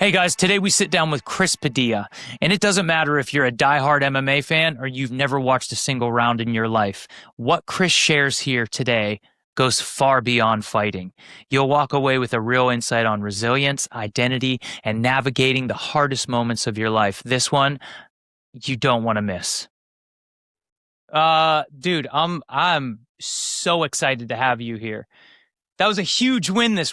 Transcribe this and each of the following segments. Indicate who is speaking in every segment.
Speaker 1: Hey guys, today we sit down with Chris Padilla, and it doesn't matter if you're a diehard MMA fan or you've never watched a single round in your life. What Chris shares here today goes far beyond fighting. You'll walk away with a real insight on resilience, identity, and navigating the hardest moments of your life. This one, you don't want to miss. Dude, I'm so excited to have you here. That was a huge win this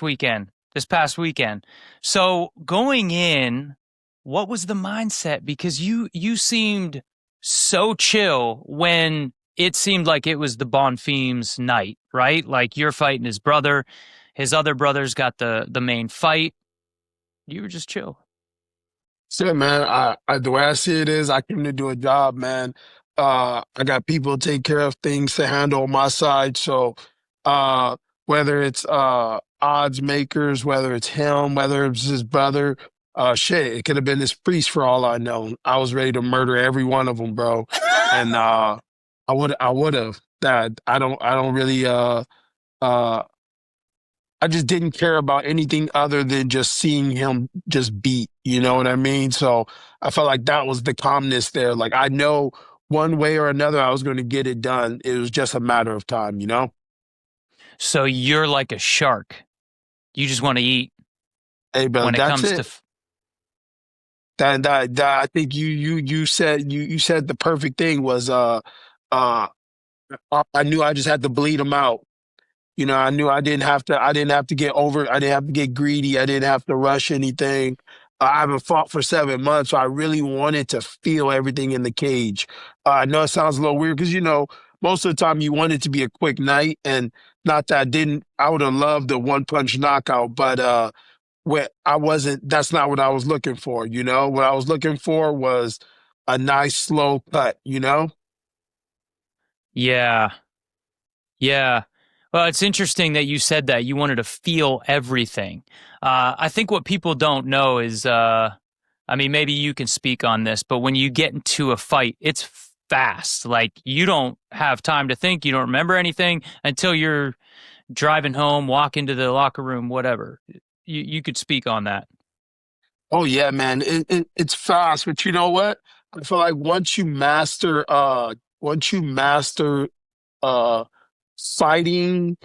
Speaker 1: past weekend. So going in, what was the mindset? Because you seemed so chill when it seemed like it was the Bonfim's night, right? Like you're fighting his brother, his other brothers got the main fight. You were just chill.
Speaker 2: So, man, the way I see it is, I came to do a job, man. I got people to take care of, things to handle on my side. So, uh, whether it's odds makers, whether it's him, whether it's his brother, shit, it could have been this priest for all I know. I was ready to murder every one of them, bro. And I would have. That I don't really. Uh, I just didn't care about anything other than just seeing him just beat. You know what I mean? So I felt like that was the calmness there. Like I know one way or another I was going to get it done. It was just a matter of time, you know?
Speaker 1: So you're like a shark. You just want to eat
Speaker 2: Hey, brother,
Speaker 1: when it
Speaker 2: that's
Speaker 1: comes to
Speaker 2: it. That I think you said the perfect thing was uh I knew I just had to bleed him out. You know, I knew I didn't have to get over, I didn't have to get greedy, I didn't have to rush anything. I haven't fought for 7 months, so I really wanted to feel everything in the cage. I know it sounds a little weird because, you know, most of the time you want it to be a quick night, and not that I didn't, I would have loved a one punch knockout, but what I wasn't, that's not what I was looking for, you know? What I was looking for was a nice slow cut, you know?
Speaker 1: yeah. Yeah. Well, it's interesting that you said that you wanted to feel everything. I think what people don't know is, I mean, maybe you can speak on this, but when you get into a fight, it's fast. Like you don't have time to think. You don't remember anything until you're driving home, walk into the locker room, whatever. You could speak on that.
Speaker 2: Oh yeah, man. It's fast, but you know what? I feel like once you master uh fighting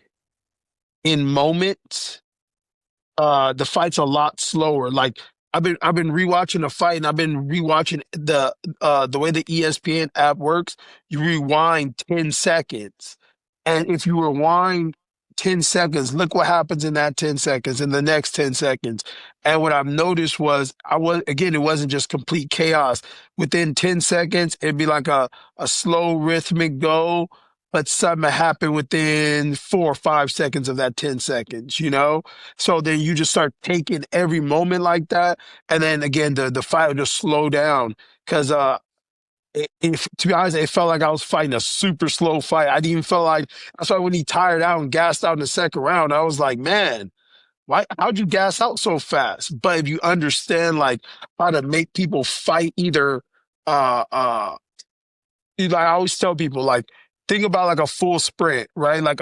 Speaker 2: in moments, the fight's a lot slower. Like I've been rewatching the fight, and I've been rewatching the way the ESPN app works. You rewind 10 seconds. And if you rewind 10 seconds, look what happens in that 10 seconds, in the next 10 seconds. And what I've noticed was again, it wasn't just complete chaos. Within 10 seconds, it'd be like a slow rhythmic go, but something happened within 4 or 5 seconds of that 10 seconds, you know? So then you just start taking every moment like that. And then again, the fight will just slow down. Cause to be honest, it felt like I was fighting a super slow fight. I didn't even feel like that's why when he tired out and gassed out in the second round, I was like, man, why how'd you gas out so fast? But if you understand like how to make people fight either uh uh like I always tell people, like, think about like a full sprint, right? Like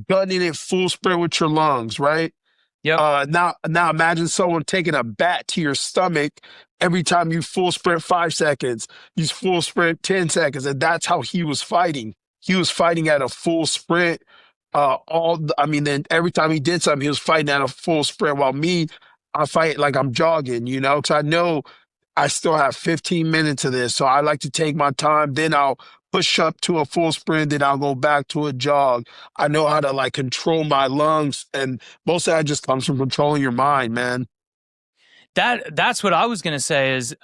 Speaker 2: gunning it full sprint with your lungs, right?
Speaker 1: Yep.
Speaker 2: Now imagine someone taking a bat to your stomach every time you full sprint 5 seconds, you full sprint 10 seconds, and that's how he was fighting. He was fighting at a full sprint. I mean, then every time he did something, he was fighting at a full sprint. While me, I fight like I'm jogging, you know, because I know I still have 15 minutes of this, so I like to take my time. Then I'll push up to a full sprint, then I'll go back to a jog. I know how to like control my lungs, and most of that just comes from controlling your mind, man.
Speaker 1: That's what I was gonna say is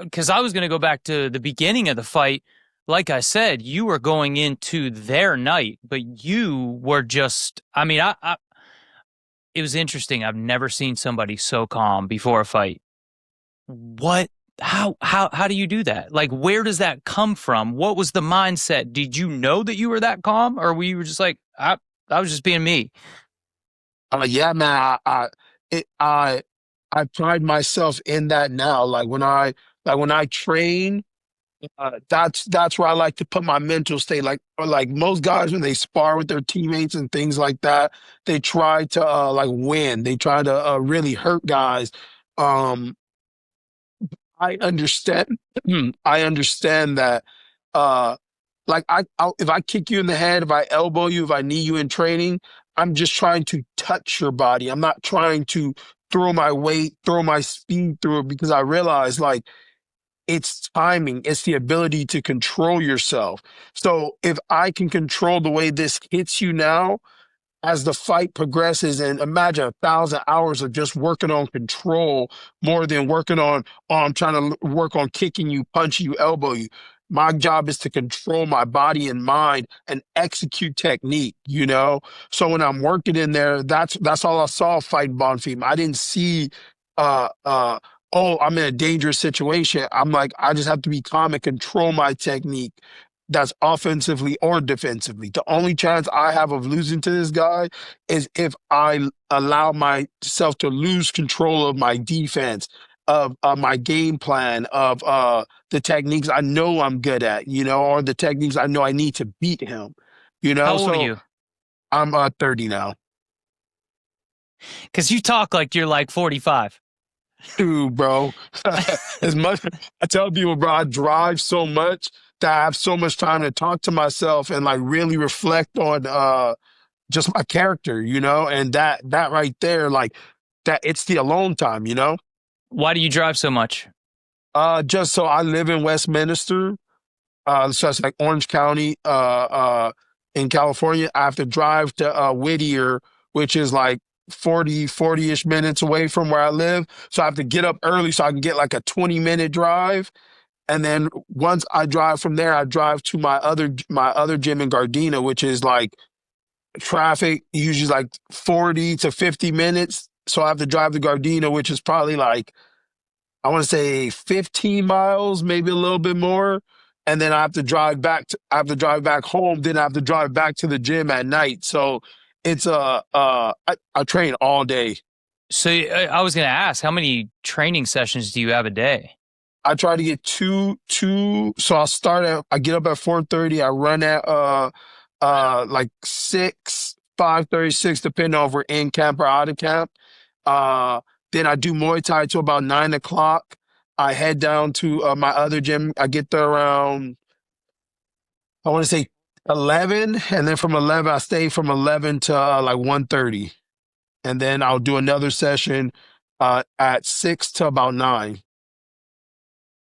Speaker 1: because I was gonna go back to the beginning of the fight. Like I said, you were going into their night, but you were just. I mean, it was interesting. I've never seen somebody so calm before a fight. What? How do you do that? Like, where does that come from? What was the mindset? Did you know that you were that calm, or were you just like I was just being me?
Speaker 2: Yeah, man. It, I pride myself in that now. Like when I train. That's where I like to put my mental state. Like most guys when they spar with their teammates and things like that, they try to like win. They try to really hurt guys. um, I understand. I understand that. Uh, like if I kick you in the head, if I elbow you, if I knee you in training, I'm just trying to touch your body. I'm not trying to throw my weight, throw my speed through it because I realize like it's timing, it's the ability to control yourself. So if I can control the way this hits you now, as the fight progresses, and imagine 1,000 hours of just working on control more than working on trying to work on kicking you, punching you, elbow you. My job is to control my body and mind and execute technique, you know? So when I'm working in there, that's all I saw fighting Bonfim. I didn't see uh uh oh, I'm in a dangerous situation. I'm like, I just have to be calm and control my technique. That's offensively or defensively. The only chance I have of losing to this guy is if I allow myself to lose control of my defense, of my game plan, of the techniques I know I'm good at, you know, or the techniques I know I need to beat him, you
Speaker 1: How
Speaker 2: know.
Speaker 1: old are
Speaker 2: So
Speaker 1: you?
Speaker 2: I'm 30 now.
Speaker 1: Because you talk like you're like 45.
Speaker 2: Dude, bro. As much I tell people, bro, I drive so much that I have so much time to talk to myself and like really reflect on just my character, you know, and that right there, like that, it's the alone time, you know.
Speaker 1: Why do you drive so much?
Speaker 2: Just so I live in Westminster, so it's like Orange County, in California. I have to drive to Whittier, which is like 40-ish minutes away from where I live. So I have to get up early so I can get like a 20-minute drive. And then once I drive from there, I drive to my other gym in Gardena, which is like traffic usually like 40 to 50 minutes. So I have to drive to Gardena, which is probably like, I want to say 15 miles, maybe a little bit more. And then I have to drive back home. Then I have to drive back to the gym at night. So it's I train all day.
Speaker 1: So I was going to ask, how many training sessions do you have a day?
Speaker 2: I try to get two. So I get up at 4:30. I run at like 5:36, depending on if we're in camp or out of camp. Uh, then I do Muay Thai till about 9 o'clock. I head down to my other gym. I get there around, I want to say 11, and then from 11 I stay from 11 to like 1:30, and then I'll do another session at 6 to about 9.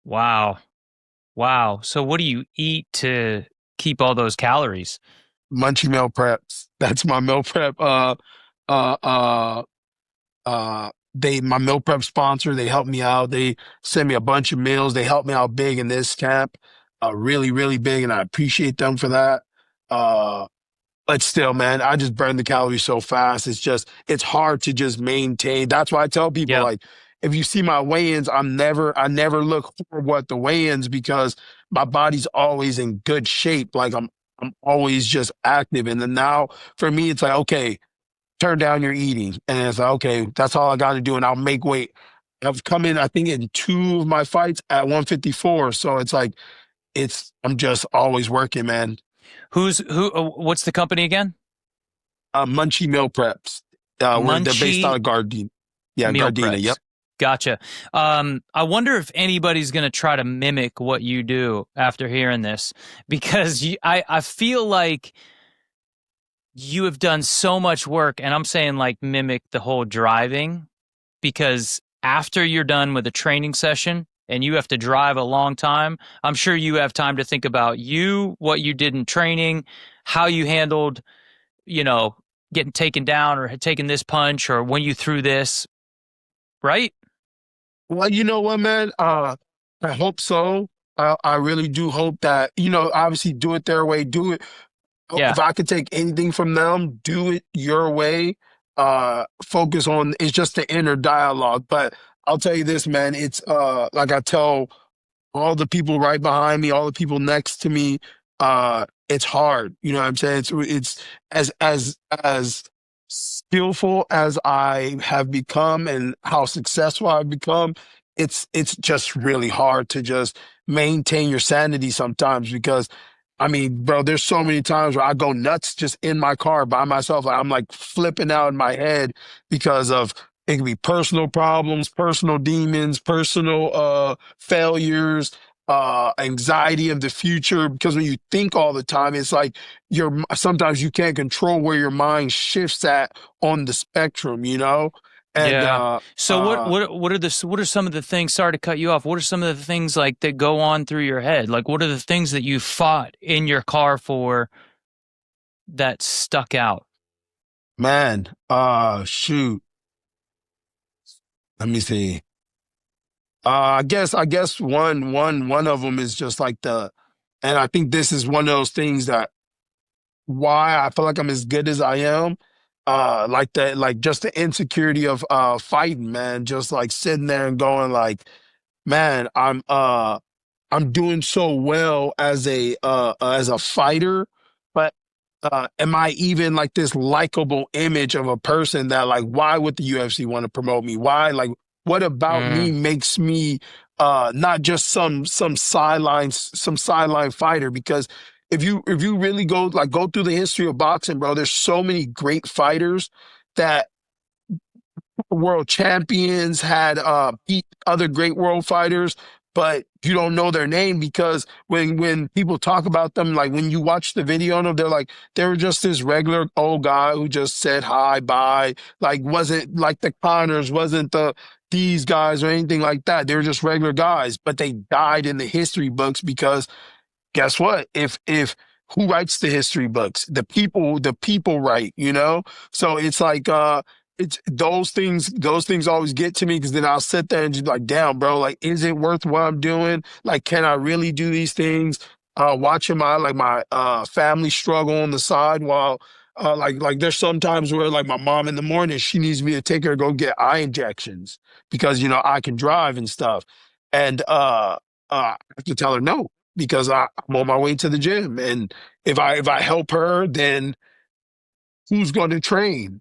Speaker 1: Wow. Wow. So what do you eat to keep all those calories?
Speaker 2: Munchie meal preps. That's my meal prep. Uh, uh, my meal prep sponsor. They help me out. They send me a bunch of meals. They help me out big in this camp, really, really big, and I appreciate them for that. Uh, but still, man, I just burn the calories so fast. It's hard to just maintain. That's why I tell people,
Speaker 1: Yep.
Speaker 2: like, if you see my weigh-ins, I never look horrible at the weigh-ins because my body's always in good shape. Like I'm always just active. And then now for me, it's like, okay, turn down your eating. And it's like, okay, that's all I got to do. And I'll make weight. I've come in, I think, in two of my fights at 154. So it's like, I'm just always working, man.
Speaker 1: What's the company again?
Speaker 2: Munchie Meal Preps. They're based out
Speaker 1: Munchie
Speaker 2: of Gardena. Yeah,
Speaker 1: Meal
Speaker 2: Gardena.
Speaker 1: Preps.
Speaker 2: Yep.
Speaker 1: Gotcha. I wonder if anybody's going to try to mimic what you do after hearing this, because I feel like you have done so much work, and I'm saying like mimic the whole driving, because after you're done with a training session and you have to drive a long time, I'm sure you have time to think about what you did in training, how you handled, you know, getting taken down or taking this punch or when you threw this, right?
Speaker 2: Well, you know what, man? I hope so. I really do hope that, obviously do it their way, do it.
Speaker 1: Yeah.
Speaker 2: If I could take anything from them, do it your way. Focus on, it's just the inner dialogue. But I'll tell you this, man, it's like I tell all the people right behind me, all the people next to me, it's hard. You know what I'm saying? It's as skillful as I have become and how successful I've become, it's just really hard to just maintain your sanity sometimes because I mean, bro, there's so many times where I go nuts just in my car by myself. I'm like flipping out in my head because of It can be personal problems, personal demons, personal failures, anxiety of the future. Because when you think all the time, it's like sometimes you can't control where your mind shifts at on the spectrum, you know? And
Speaker 1: Yeah. So what are some of the things, sorry to cut you off. What are some of the things like that go on through your head? Like what are the things that you fought in your car for that stuck out?
Speaker 2: man, shoot. Let me see. I guess one of them is just like and I think this is one of those things that why I feel like I'm as good as I am. Like that, like just the insecurity of fighting, man. Just like sitting there and going like, man, I'm doing so well as a fighter, but am I even like this likable image of a person that like why would the UFC want to promote me? Why like what about me
Speaker 1: Mm,
Speaker 2: makes me not just some sideline fighter? Because if you really go through the history of boxing, bro, there's so many great fighters that world champions, had beat other great world fighters, but you don't know their name because when people talk about them, like when you watch the video on them, they're like they were just this regular old guy who just said hi, bye, like wasn't like the Connors, wasn't these guys or anything like that. They were just regular guys, but they died in the history books because guess what? If who writes the history books? The people write, you know? So it's like it's those things always get to me because then I'll sit there and just be like, damn, bro, like is it worth what I'm doing? Like, can I really do these things? Watching my family struggle on the side while like there's sometimes where like my mom in the morning she needs me to take her to go get eye injections because you know I can drive and stuff. And I have to tell her no because I'm on my way to the gym. And if I help her, then who's going to train?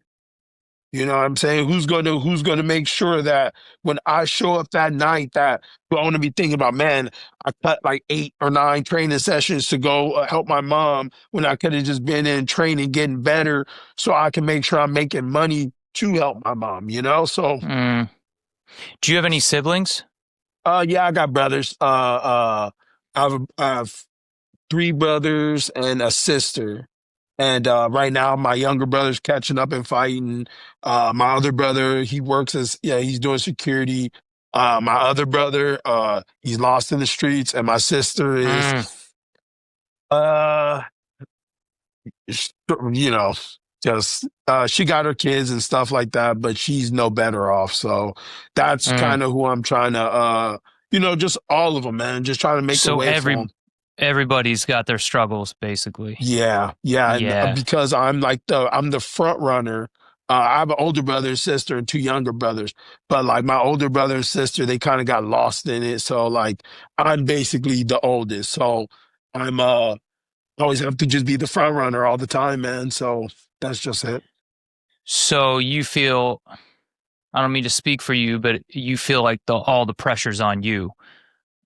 Speaker 2: You know what I'm saying? Who's going to make sure that when I show up that night that I want to be thinking about, man, I cut like 8 or 9 training sessions to go help my mom when I could have just been in training, getting better, so I can make sure I'm making money to help my mom. You know, so
Speaker 1: mm. Do you have any siblings?
Speaker 2: yeah, I got brothers. I have 3 brothers and a sister. And right now, my younger brother's catching up and fighting. My other brother, he works yeah, he's doing security. My other brother, he's lost in the streets, and my sister is,
Speaker 1: Mm,
Speaker 2: uh, sh- you know, just she got her kids and stuff like that, but she's no better off. So that's
Speaker 1: mm.
Speaker 2: kind of who I'm trying to, just all of them, man, just trying to make a
Speaker 1: So
Speaker 2: way for them.
Speaker 1: everybody's got their struggles basically.
Speaker 2: Yeah, yeah, and
Speaker 1: Yeah.
Speaker 2: because I'm the front runner. I have an older brother and sister and 2 younger brothers, but like my older brother and sister, they kind of got lost in it. So like I'm basically the oldest, so I'm always have to just be the front runner all the time, man. So that's just it.
Speaker 1: So you feel, I don't mean to speak for you, but you feel like all the pressure's on you.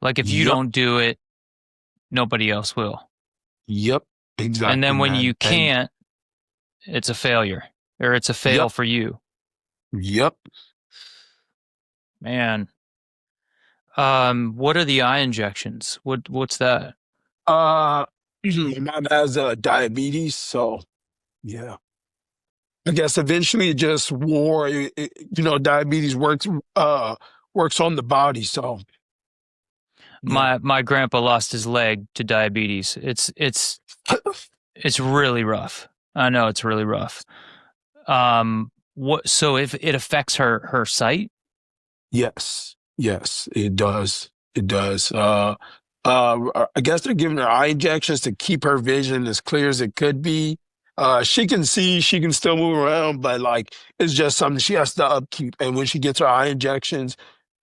Speaker 1: Like if you
Speaker 2: Yep,
Speaker 1: don't do it, nobody else will.
Speaker 2: yep,
Speaker 1: And
Speaker 2: exactly,
Speaker 1: then when you
Speaker 2: man. And
Speaker 1: can't, it's a failure or it's a fail
Speaker 2: yep,
Speaker 1: for you.
Speaker 2: yep.
Speaker 1: Man, what are the eye injections? What's that?
Speaker 2: Uh, my mom has diabetes, so yeah. I guess eventually it just wore. Diabetes works on the body. So yeah,
Speaker 1: My grandpa lost his leg to diabetes. It's really rough. I know it's really rough. What so if it affects her sight?
Speaker 2: yes, yes, it does. It does. I guess they're giving her eye injections to keep her vision as clear as it could be. She can see, she can still move around, but like it's just something she has to upkeep. And when she gets her eye injections,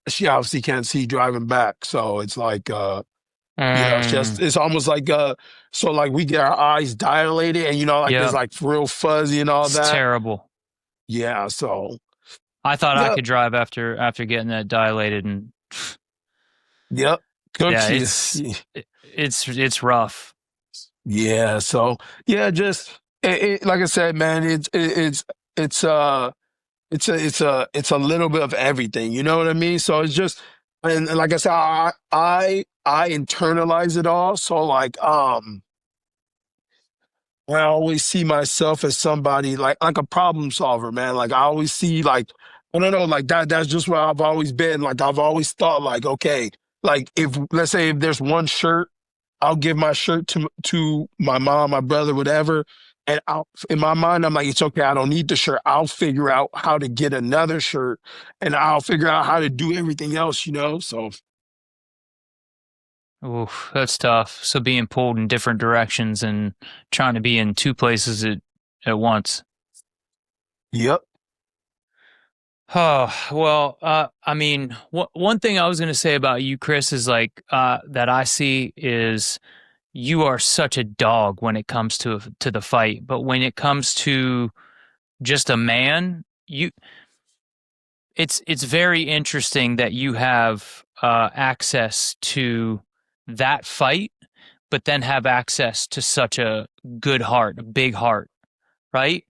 Speaker 2: she obviously can't see driving back. So it's like it's just
Speaker 1: Mm,
Speaker 2: it's almost like so like we get our eyes dilated and like it's
Speaker 1: yep,
Speaker 2: like real fuzzy and all
Speaker 1: it's
Speaker 2: that.
Speaker 1: terrible.
Speaker 2: Yeah, so
Speaker 1: I thought I
Speaker 2: yep,
Speaker 1: could drive after getting that dilated, and
Speaker 2: yep.
Speaker 1: yeah,
Speaker 2: Cooks you.
Speaker 1: it's rough.
Speaker 2: Yeah, so yeah, just like I said, man, it's it's a little bit of everything. You know what I mean? So it's just, and like I said, I internalize it all. So like I always see myself as somebody like a problem solver, man. Like I always see like I don't know, like that's just where I've always been. Like I've always thought like, okay, like if let's say if there's one shirt, I'll give my shirt to my mom, my brother, whatever. And I'll, in my mind, I'm like, it's okay. I don't need the shirt. I'll figure out how to get another shirt, and I'll figure out how to do everything else. You know. So,
Speaker 1: Oof, that's tough. So being pulled in different directions and trying to be in two places at once.
Speaker 2: yep.
Speaker 1: Oh, well, I mean, one thing I was going to say about you, Chris, is like, that I see is you are such a dog when it comes to the fight, but when it comes to just a man, it's very interesting that you have access to that fight, but then have access to such a good heart, a big heart, right?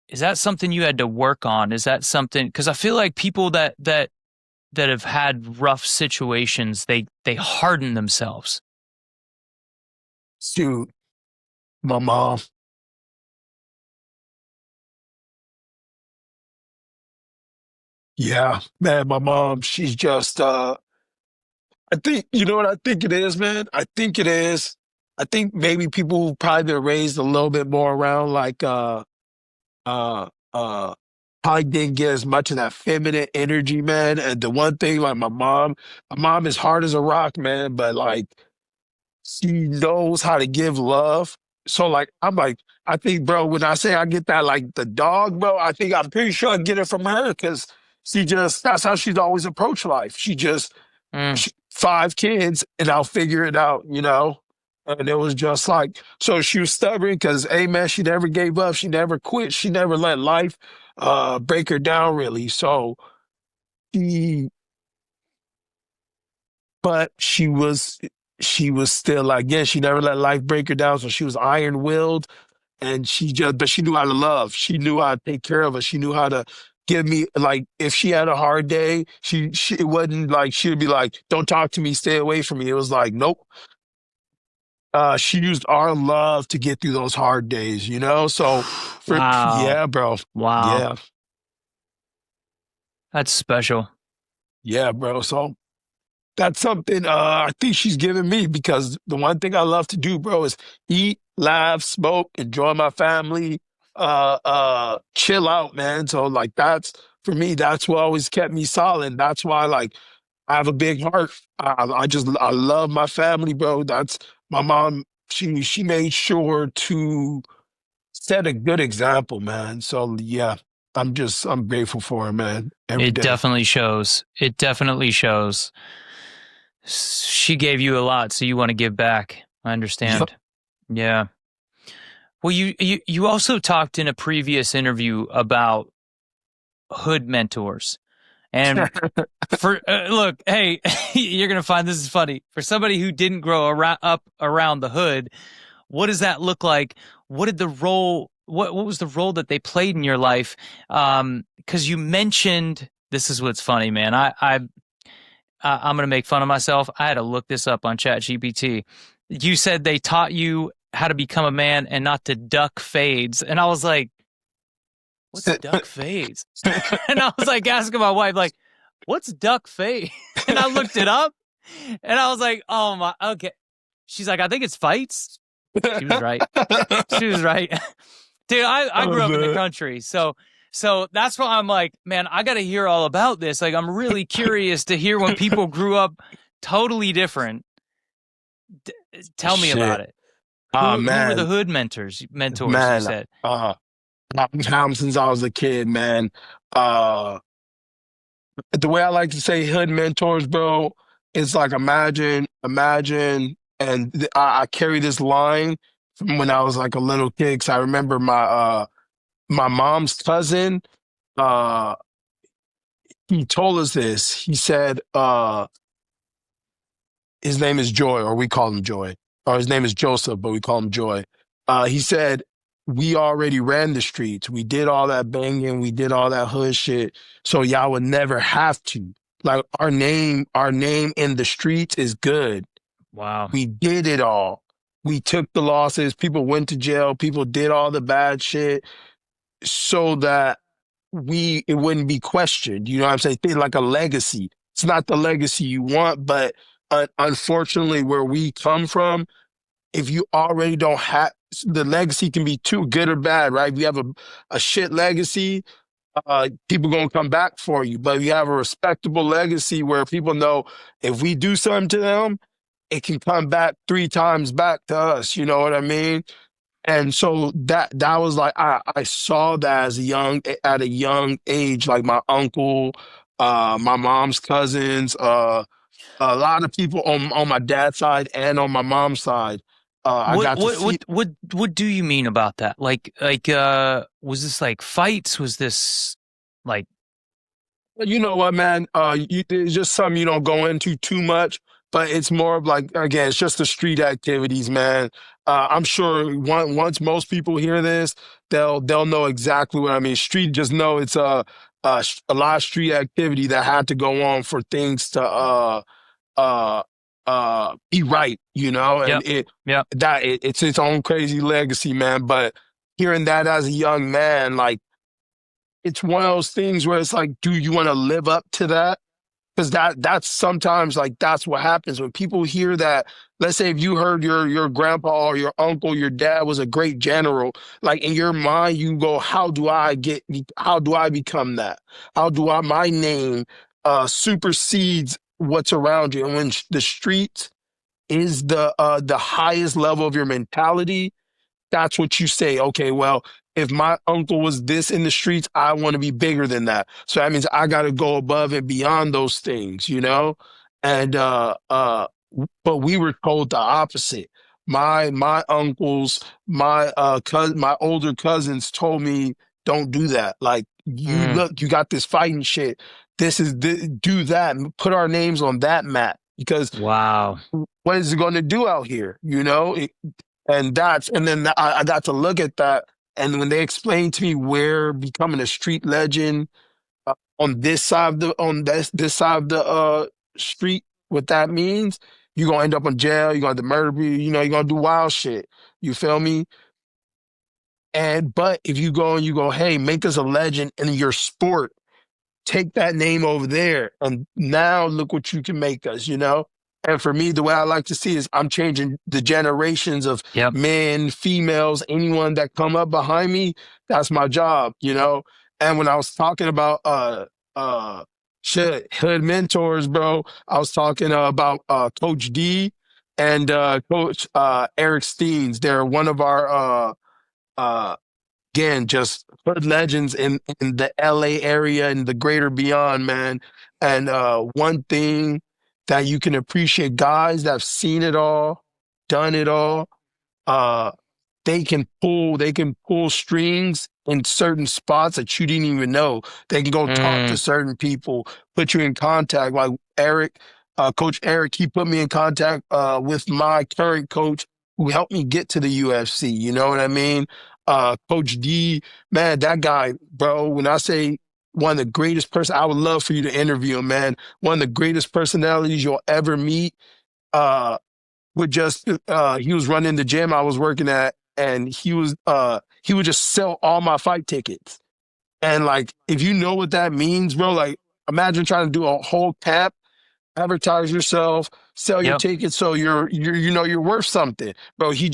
Speaker 1: Is that something you had to work on? Is that something? Because I feel like people that have had rough situations, they harden themselves.
Speaker 2: Shoot, my mom. Yeah, man, my mom. She's just. I think you know what I think it is, man. I think it is. I think maybe people who probably been raised a little bit more around like uh uh probably didn't get as much of that feminine energy, man. And the one thing like my mom is hard as a rock, man, but like she knows how to give love. So like I'm like I think, bro, when I say I get that like the dog, bro, I think I'm pretty sure I get it from her because she just that's how she's always approached life. She just
Speaker 1: Mm.
Speaker 2: five kids and I'll figure it out, you know? And it was just like, so she was stubborn because, hey, man, she never gave up. She never quit. She never let life break her down, really. So she, but she was still like, yeah, she never let life break her down. So she was iron willed and she just, but she knew how to love. She knew how to take care of us. She knew how to give me like if she had a hard day, she it wasn't like she'd be like, "Don't talk to me, stay away from me." It was like, "Nope." She used our love to get through those hard days, you know. So for
Speaker 1: Wow.
Speaker 2: yeah, bro,
Speaker 1: Wow.
Speaker 2: yeah,
Speaker 1: That's special.
Speaker 2: yeah, bro. So that's something I think she's giving me because the one thing I love to do, bro, is eat, laugh, smoke, enjoy my family, chill out, man. So like that's for me, that's what always kept me solid. That's why like I have a big heart. I love my family, bro. That's my mom. She made sure to set a good example, man. So yeah, I'm grateful for her, man, every
Speaker 1: It
Speaker 2: day.
Speaker 1: definitely shows. It definitely shows. She gave you a lot, so you want to give back. I
Speaker 2: Yep.
Speaker 1: understand. Yeah. Well, you also talked in a previous interview about hood mentors. And for look, hey, you're gonna find this is funny. For somebody who didn't grow up around the hood, what does that look like? What did the role? What was the role that they played in your life? Because you mentioned this is what's funny, man. I'm gonna make fun of myself. I had to look this up on ChatGPT. You said they taught you how to become a man and not to duck fades, and I was like, "What's duck fades?" And I was like asking my wife, like, "What's duck fade?" And I looked it up, and I was like, "Oh my, okay." She's like, "I think it's fights." She was right. She was right. Dude, I
Speaker 2: Oh
Speaker 1: grew up in the
Speaker 2: man.
Speaker 1: country, so that's why I'm like, man, I got to hear all about this. Like, I'm really curious to hear when people grew up totally different. D- Tell me about
Speaker 2: Shit.
Speaker 1: it.
Speaker 2: Ah
Speaker 1: Who were the
Speaker 2: man,
Speaker 1: hood mentors? You
Speaker 2: man.
Speaker 1: said.
Speaker 2: I've been since I was a kid, man. Uh, the way I like to say hood mentors, bro, it's like imagine, and I carry this line from when I was like a little kid. 'Cause I remember my mom's cousin. Uh, he told us this. He said, his name is Joy, or we call him Joy, or his name is Joseph, but we call him Joy. He said. we already ran the streets. We did all that banging, we did all that hood shit. So y'all would never have to. Like our name in the streets is good.
Speaker 1: Wow.
Speaker 2: We did it all. We took the losses. People went to jail. People did all the bad shit so that it wouldn't be questioned. You know what I'm saying? Think like a legacy. It's not the legacy you want, but unfortunately, where we come from, if you already don't have the legacy can be too good or bad, right? If you have a shit legacy, people gonna come back for you. But if you have a respectable legacy where people know if we do something to them, it can come back three times back to us. You know what I mean? And so that was like I saw that as at a young age, like my uncle, my mom's cousins, a lot of people on my dad's side and on my mom's side. I
Speaker 1: What
Speaker 2: got to
Speaker 1: what
Speaker 2: see.
Speaker 1: what what what do you mean about that? Was this like fights? Was this like
Speaker 2: You know what, man? It's just something you don't go into too much, but it's more of like, again, it's just the street activities, man. I'm sure once most people hear this, they'll know exactly what I mean. Street, just know it's a lot of street activity that had to go on for things to uh be right, you know, and
Speaker 1: yep, yep.
Speaker 2: it's its own crazy legacy, man. But hearing that as a young man, like it's one of those things where it's like, do you want to live up to that? Because that's sometimes like that's what happens when people hear that. Let's say if you heard your grandpa or your uncle, your dad was a great general, like in your mind you go, how do I become that? How do I my name supersedes what's around you? And when the streets is the highest level of your mentality, that's what you say. Okay, well, if my uncle was this in the streets, I want to be bigger than that. So that means I got to go above and beyond those things, you know? And but we were told the opposite. My uncles, my older cousins told me don't do that. Like
Speaker 1: Mm,
Speaker 2: you got this fighting shit. Do that and put our names on that map because
Speaker 1: wow.
Speaker 2: what is it going to do out here? You know, and then I got to look at that, and when they explained to me where becoming a street legend on this side of this side of the street, what that means, you're gonna end up in jail, you're gonna have to murder people, you know, you're gonna do wild shit. You feel me? And but if you go and you go, hey, make us a legend in your sport, take that name over there, and now look what you can make us, you know? And for me, the way I like to see is I'm changing the generations of
Speaker 1: Yep.
Speaker 2: men, females, anyone that come up behind me. That's my job, you know? And when I was talking about shit, hood mentors, bro, I was talking about Coach D and Coach Eric Steens. They're one of our uh again, just hood legends in the LA area and the greater beyond, man. And one thing that you can appreciate, guys that have seen it all, done it all, uh, they can pull strings in certain spots that you didn't even know. They can go talk to
Speaker 1: Mm,
Speaker 2: certain people, put you in contact. Like Eric, Coach Eric, he put me in contact with my current coach who helped me get to the UFC. You know what I mean? Coach D, man, that guy, bro. When I say one of the greatest person, I would love for you to interview him, man. One of the greatest personalities you'll ever meet. Uh, would just he was running the gym I was working at, and he would just sell all my fight tickets. And like if you know what that means, bro, like imagine trying to do a whole camp, advertise yourself, sell your
Speaker 1: yep.
Speaker 2: tickets so you know you're worth something. Bro, he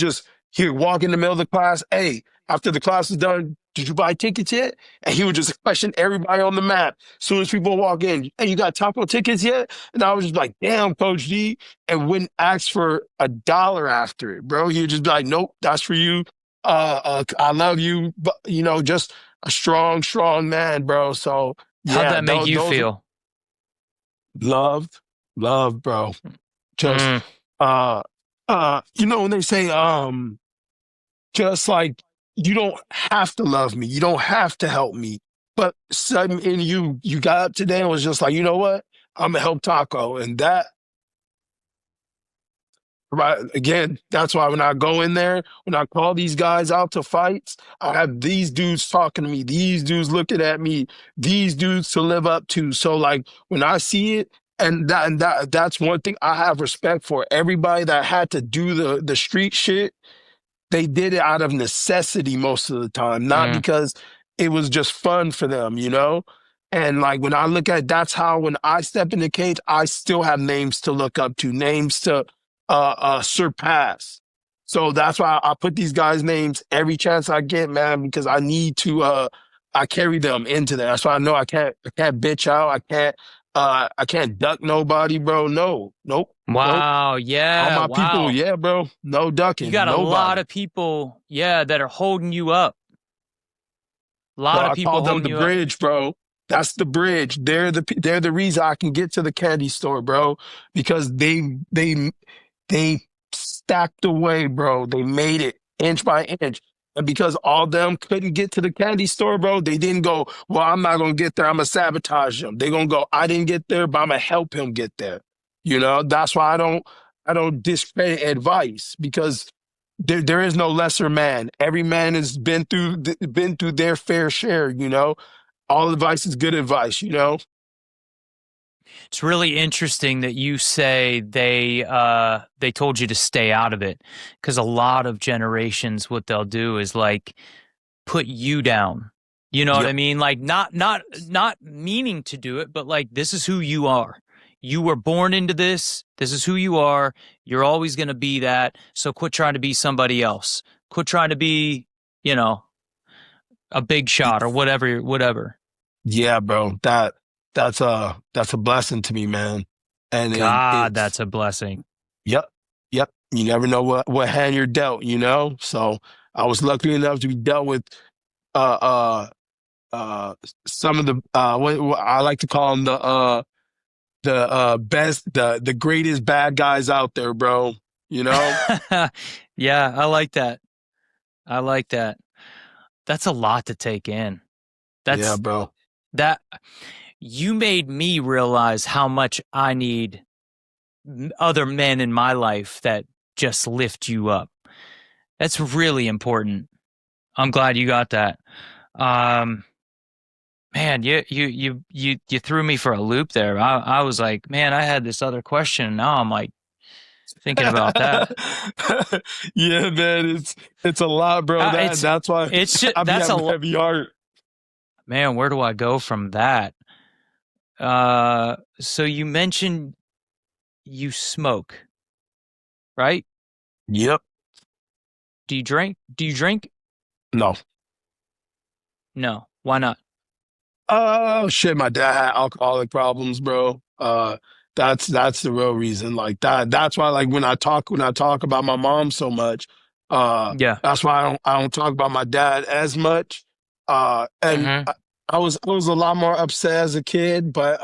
Speaker 2: would walk in the middle of the class, hey, after the class is done, did you buy tickets yet? And he would just question everybody on the map. As soon as people walk in, hey, you got taco tickets yet? And I was just like, damn, Coach D, and wouldn't ask for a dollar after it, bro. He would just be like, nope, that's for you. I love you, but you know, just a strong man, bro. So
Speaker 1: How'd
Speaker 2: yeah,
Speaker 1: that make you
Speaker 2: those
Speaker 1: feel?
Speaker 2: loved, love, bro. Just
Speaker 1: Mm,
Speaker 2: uh you know when they say just like you don't have to love me, you don't have to help me, but sudden in you got up today and was just like, you know what, I'm gonna help Taco. And that Right. Again, that's why when I go in there, when I call these guys out to fights, I have these dudes talking to me, these dudes looking at me, these dudes to live up to. So like when I see it, and that's one thing I have respect for. Everybody that had to do the street shit, they did it out of necessity most of the time, not
Speaker 1: Mm,
Speaker 2: because it was just fun for them, you know? And like when I look at that's how when I step in the cage, I still have names to look up to, names to surpass. So that's why I put these guys' names every chance I get, man, because I need to I carry them into that. That's why I know I can't bitch out. I can't duck nobody, bro. No, nope, nope.
Speaker 1: wow.
Speaker 2: All
Speaker 1: Yeah.
Speaker 2: my people,
Speaker 1: Wow.
Speaker 2: yeah, bro. No
Speaker 1: You
Speaker 2: ducking,
Speaker 1: got a lot
Speaker 2: nobody.
Speaker 1: of people, yeah, that are holding you up. A
Speaker 2: Bro,
Speaker 1: lot of
Speaker 2: I call
Speaker 1: people
Speaker 2: them
Speaker 1: holding
Speaker 2: the
Speaker 1: you up.
Speaker 2: bridge, bro. That's the bridge. They're the reason I can get to the candy store, bro, because they stacked away, bro. They made it inch by inch. And because all them couldn't get to the candy store, bro, they didn't go, well, I'm not gonna get there. I'm gonna sabotage him. They're gonna go, I didn't get there, but I'm gonna help him get there. That's why I don't discredit advice because there is no lesser man. Every man has been through their fair share. All advice is good advice.
Speaker 1: It's really interesting that you say they told you to stay out of it because a lot of generations what they'll do is like put you down. You know what I
Speaker 2: Yep.
Speaker 1: mean? Like not meaning to do it, but like this is who you are. You were born into this. This is who you are. You're always going to be that. So quit trying to be somebody else. Quit trying to be, you know, a big shot or whatever, whatever.
Speaker 2: Yeah, bro. That's a blessing to me, man. And
Speaker 1: God,
Speaker 2: it's
Speaker 1: that's a blessing.
Speaker 2: yep, yep. You never know what hand you're dealt. So I was lucky enough to be dealt with uh uh uh some of the what I like to call them the best the greatest bad guys out there, bro. You know?
Speaker 1: Yeah, I like that. I like that. That's a lot to take in.
Speaker 2: Yeah,
Speaker 1: That's
Speaker 2: bro.
Speaker 1: that you made me realize how much I need other men in my life that just lift you up. That's really important. I'm glad you got that. Um, man, you threw me for a loop there. I was like, man, I had this other question. And now I'm like thinking about that.
Speaker 2: Yeah, man, it's a lot, bro. That
Speaker 1: It's
Speaker 2: that's why
Speaker 1: it's just,
Speaker 2: I be
Speaker 1: that's a
Speaker 2: having heavy heart.
Speaker 1: man. Where do I go from that? So you mentioned you smoke, right?
Speaker 2: Yep.
Speaker 1: Do you drink? Do you drink?
Speaker 2: No.
Speaker 1: No. Why not?
Speaker 2: Oh shit, my dad had alcoholic problems, bro. That's the real reason. Like that's why like when I talk about my mom so much,
Speaker 1: Yeah.
Speaker 2: that's why I don't talk about my dad as much. And
Speaker 1: Hmm.
Speaker 2: I was a lot more upset as a kid, but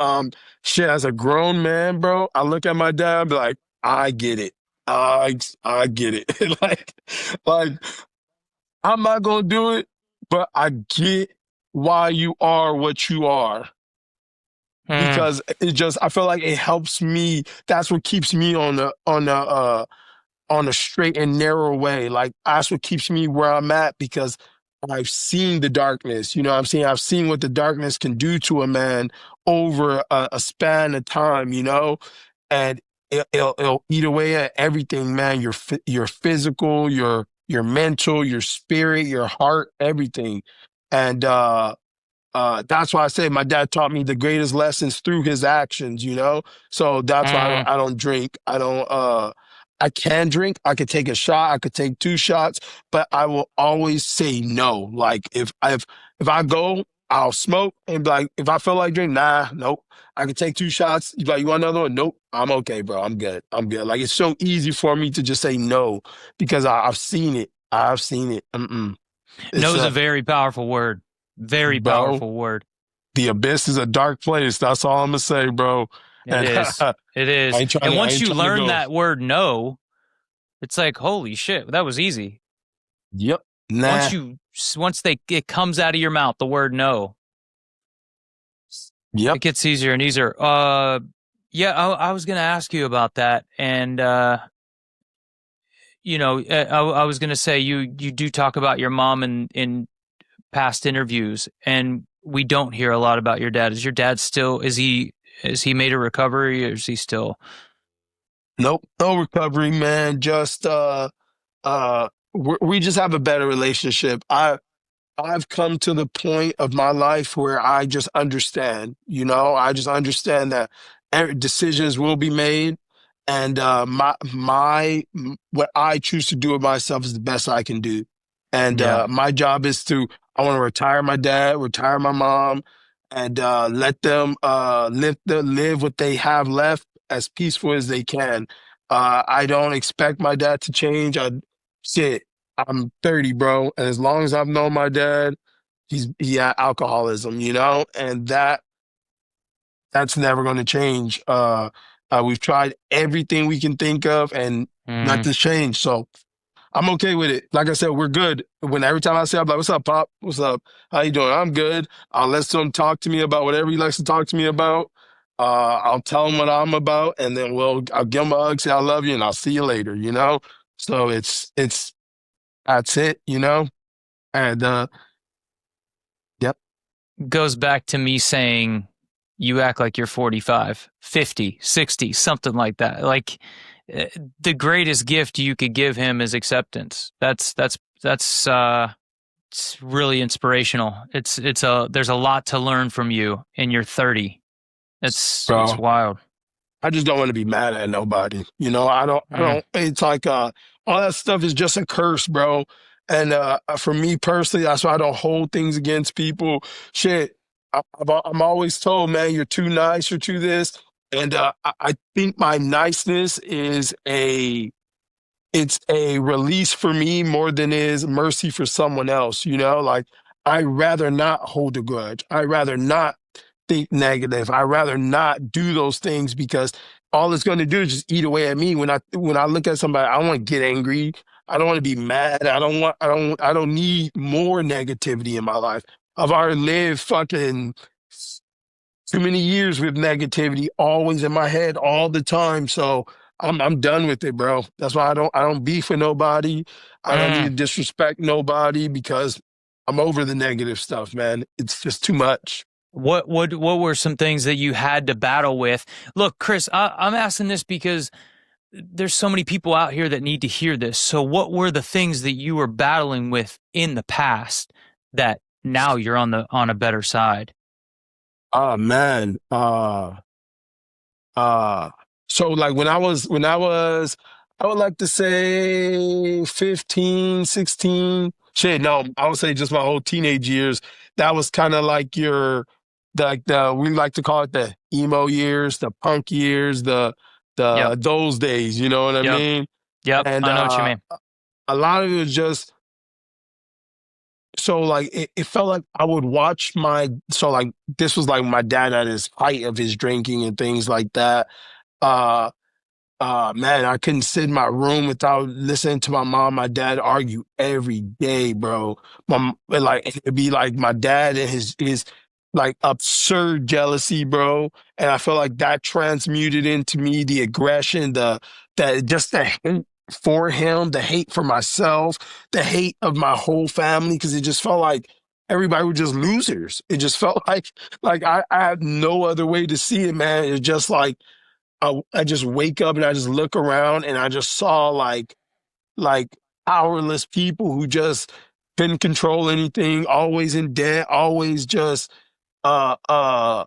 Speaker 2: shit, as a grown man, bro, I look at my dad and be like, I get it. I get it. Like I'm not gonna do it, but I get why you are what you are
Speaker 1: Mm,
Speaker 2: because I feel like it helps me. That's what keeps me on a straight and narrow way. Like that's what keeps me where I'm at because I've seen the darkness. You know what I'm saying? I've seen what the darkness can do to a man over a span of time. And it'll eat away at everything, man. Your physical, your mental, your spirit, your heart, everything. And that's why I say my dad taught me the greatest lessons through his actions. So that's why
Speaker 1: mm.
Speaker 2: I don't drink. I can drink. I could take a shot. I could take two shots, but I will always say no. Like if I go, I'll smoke and be like, if I feel like drink, nah, nope. I could take two shots. You like, you want another one? Nope. I'm okay, bro. I'm good. I'm good. Like it's so easy for me to just say no because I've seen it. I've seen it.
Speaker 1: No
Speaker 2: It's
Speaker 1: is a very powerful word. Very
Speaker 2: bro.
Speaker 1: powerful word.
Speaker 2: The abyss is a dark place. That's all I'm gonna say, bro.
Speaker 1: It
Speaker 2: And
Speaker 1: is.
Speaker 2: I
Speaker 1: It is.
Speaker 2: ain't trying
Speaker 1: And
Speaker 2: to. I
Speaker 1: once
Speaker 2: ain't
Speaker 1: you
Speaker 2: trying to
Speaker 1: learn
Speaker 2: go.
Speaker 1: that word no, it's like, holy shit, that was easy.
Speaker 2: Yep.
Speaker 1: Once
Speaker 2: Nah.
Speaker 1: you, once it comes out of your mouth, the word no,
Speaker 2: Yep.
Speaker 1: it gets easier and easier. Yeah, I was going to ask you about that. And, I was going to say you do talk about your mom in past interviews, and we don't hear a lot about your dad. Is your dad still? Is he made a recovery, or is he still?
Speaker 2: Nope, no recovery, man. Just we just have a better relationship. I've come to the point of my life where I just understand, I just understand that decisions will be made, and what I choose to do with myself is the best I can do. And
Speaker 1: Yeah,
Speaker 2: my job is I want to retire my dad, retire my mom, and let them live what they have left as peaceful as they can. I don't expect my dad to change. Shit. I'm 30, bro, and as long as I've known my dad, he had alcoholism, and that's never going to change. We've tried everything we can think of, and
Speaker 1: mm,
Speaker 2: nothing's changed. So I'm okay with it. Like I said, we're good. When every time I say, I'm like, "What's up, Pop? What's up? How you doing?" I'm good. I'll let him talk to me about whatever he likes to talk to me about. I'll tell him what I'm about, and then I'll give him a hug, say I love you, and I'll see you later. So it's that's it. And yep.
Speaker 1: goes back to me saying you act like you're 45, 50, 60, something like that. Like uh, the greatest gift you could give him is acceptance. That's it's really inspirational. There's a lot to learn from you, and you're 30. It's
Speaker 2: Bro,
Speaker 1: wild.
Speaker 2: I just don't want to be mad at nobody. I
Speaker 1: Mm,
Speaker 2: don't, it's like, all that stuff is just a curse, bro. And, for me personally, that's why I don't hold things against people. Shit. I'm always told, man, you're too nice, you're too this. And, I think my niceness it's a release for me more than is mercy for someone else, like I rather not hold a grudge. I rather not think negative. I rather not do those things because all it's going to do is just eat away at me. When I look at somebody, I don't want to get angry. I don't want to be mad. I don't need more negativity in my life. I've already lived fucking too many years with negativity always in my head all the time. So I'm done with it, bro. That's why I don't beef with nobody. I don't need to
Speaker 1: mm.
Speaker 2: disrespect nobody because I'm over the negative stuff, man. It's just too much.
Speaker 1: What were some things that you had to battle with? Look, Chris, I'm asking this because there's so many people out here that need to hear this. So what were the things that you were battling with in the past that now you're on a better side?
Speaker 2: Oh man. Uh so like when I was I would like to say 15, 16. Shit, no, I would say just my whole teenage years. That was kind of like the we like to call it the emo years, the punk years,
Speaker 1: Yep.
Speaker 2: the those days, you know what I
Speaker 1: Yep.
Speaker 2: mean?
Speaker 1: Yep.
Speaker 2: And
Speaker 1: I know what you mean.
Speaker 2: a lot of it was just so like it felt like I would watch like this was like my dad at his height of his drinking and things like that. Uh man, I couldn't sit in my room without listening to my mom, and my dad argue every day, bro. Like it'd be like my dad and his like absurd jealousy, bro. And I felt like that transmuted into me the aggression, the hate for him, the hate for myself, the hate of my whole family, because it just felt like everybody was just losers. It just felt like I had no other way to see it, man. It's just like I just wake up and I just look around and I just saw like powerless people who just couldn't control anything, always in debt, always just uh uh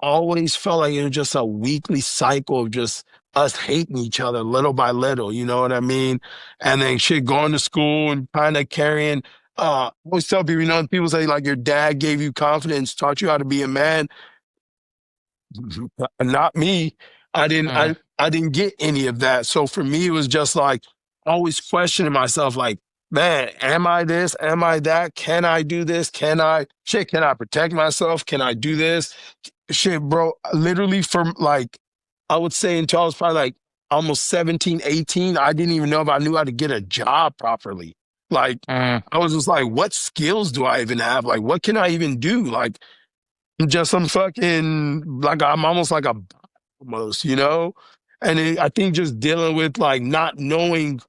Speaker 2: always felt like it was just a weekly cycle of just us hating each other little by little, you know what I mean? And then shit going to school and kind of carrying I always tell people, people say like your dad gave you confidence, taught you how to be a man. Not me. I didn't
Speaker 1: Mm,
Speaker 2: I I didn't get any of that. So for me it was just like always questioning myself like, man, am I this? Am I that? Can I do this? Can I protect myself? Can I do this? Shit, bro, literally from like I would say until I was probably like almost 17, 18, I didn't even know if I knew how to get a job properly. Like
Speaker 1: mm,
Speaker 2: I was just like, what skills do I even have? Like what can I even do? Like just some fucking like I'm almost like a almost, you know? And I think just dealing with like not knowing.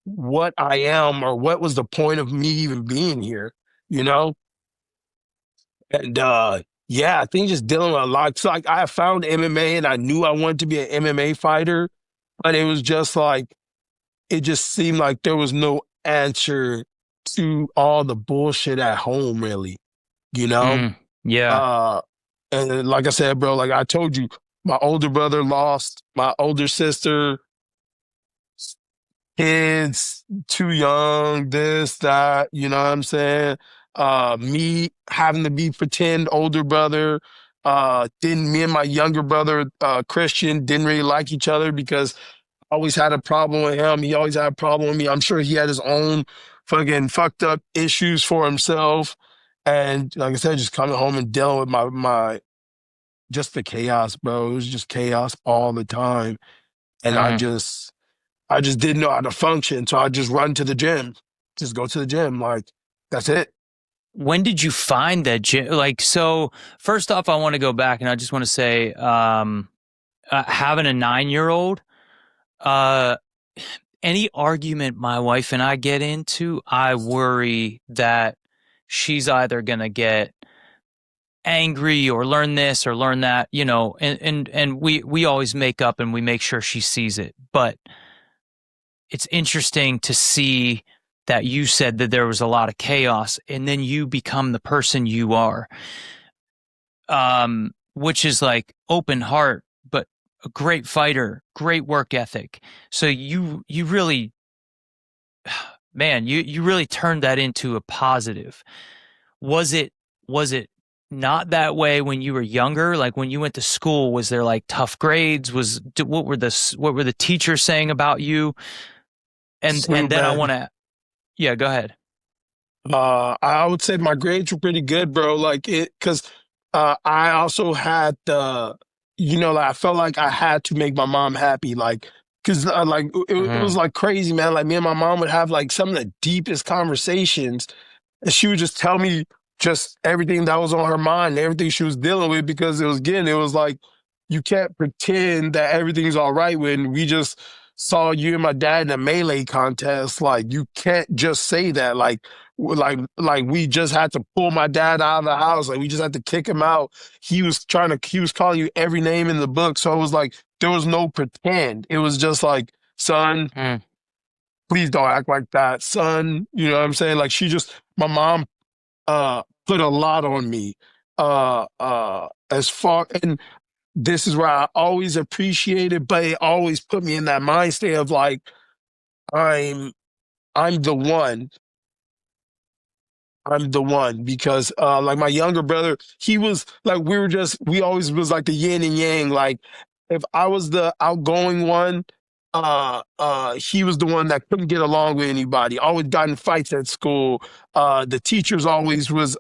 Speaker 2: what I am or what was the point of me even being here, you know? And yeah, I think just dealing with a lot. So like I found MMA and I knew I wanted to be an MMA fighter, but it was just like it just seemed like there was no answer to all the bullshit at home, really, you know?
Speaker 1: Mm, yeah.
Speaker 2: Uh and like I said, bro, like I told you, my older brother lost my older sister, kids too young, this, that, you know what I'm saying? Me having to be pretend older brother. Didn't me and my younger brother, Christian, didn't really like each other because I always had a problem with him. He always had a problem with me. I'm sure he had his own fucking fucked up issues for himself. And like I said, just coming home and dealing with my just the chaos, bro. It was just chaos all the time. And
Speaker 1: Mm.
Speaker 2: I just didn't know how to function. So I just run to the gym, just go to the gym. Like, that's it.
Speaker 1: When did you find that gym? Like, so first off, I want to go back and I just want to say, having a 9-year old, uh, any argument my wife and I get into, I worry that she's either going to get angry or learn this or learn that, you know, and we always make up and we make sure she sees it. But it's interesting to see that you said that there was a lot of chaos and then you become the person you are, which is like open heart, but a great fighter, great work ethic. So you really, man, you really turned that into a positive. Was it not that way when you were younger? Like when you went to school, was there like tough grades? What were the teachers saying about you? And
Speaker 2: Shoot,
Speaker 1: then I
Speaker 2: man.
Speaker 1: want to, yeah, go ahead.
Speaker 2: I would say my grades were pretty good, bro. Like it, cause I also had like I felt like I had to make my mom happy. Like, cause like it was
Speaker 1: Mm,
Speaker 2: like crazy, man. Like me and my mom would have like some of the deepest conversations. And she would just tell me just everything that was on her mind, everything she was dealing with, because it was like you can't pretend that everything's all right when we just saw you and my dad in a melee contest. Like you can't just say that. Like we just had to pull my dad out of the house. Like we just had to kick him out. He was calling you every name in the book. So it was like there was no pretend. It was just like, son,
Speaker 1: mm.
Speaker 2: please don't act like that, son. You know what I'm saying? Like my mom put a lot on me. As far and this is where I always appreciate it, but it always put me in that mind state of like I'm I'm the one. I'm the one because like my younger brother, he was like we always was like the yin and yang. Like if I was the outgoing one, he was the one that couldn't get along with anybody, always got in fights at school. The teachers always was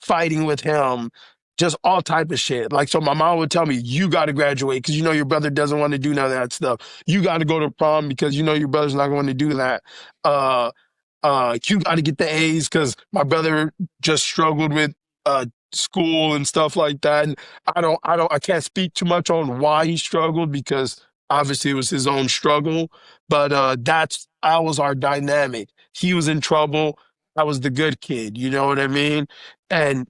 Speaker 2: fighting with him, just all type of shit. Like so my mom would tell me, you gotta graduate because you know your brother doesn't want to do none of that stuff. You gotta go to prom because you know your brother's not going to do that. Uh you got to get the A's because my brother just struggled with school and stuff like that. And I can't speak too much on why he struggled because obviously it was his own struggle. But that was our dynamic. He was in trouble. I was the good kid. You know what I mean? And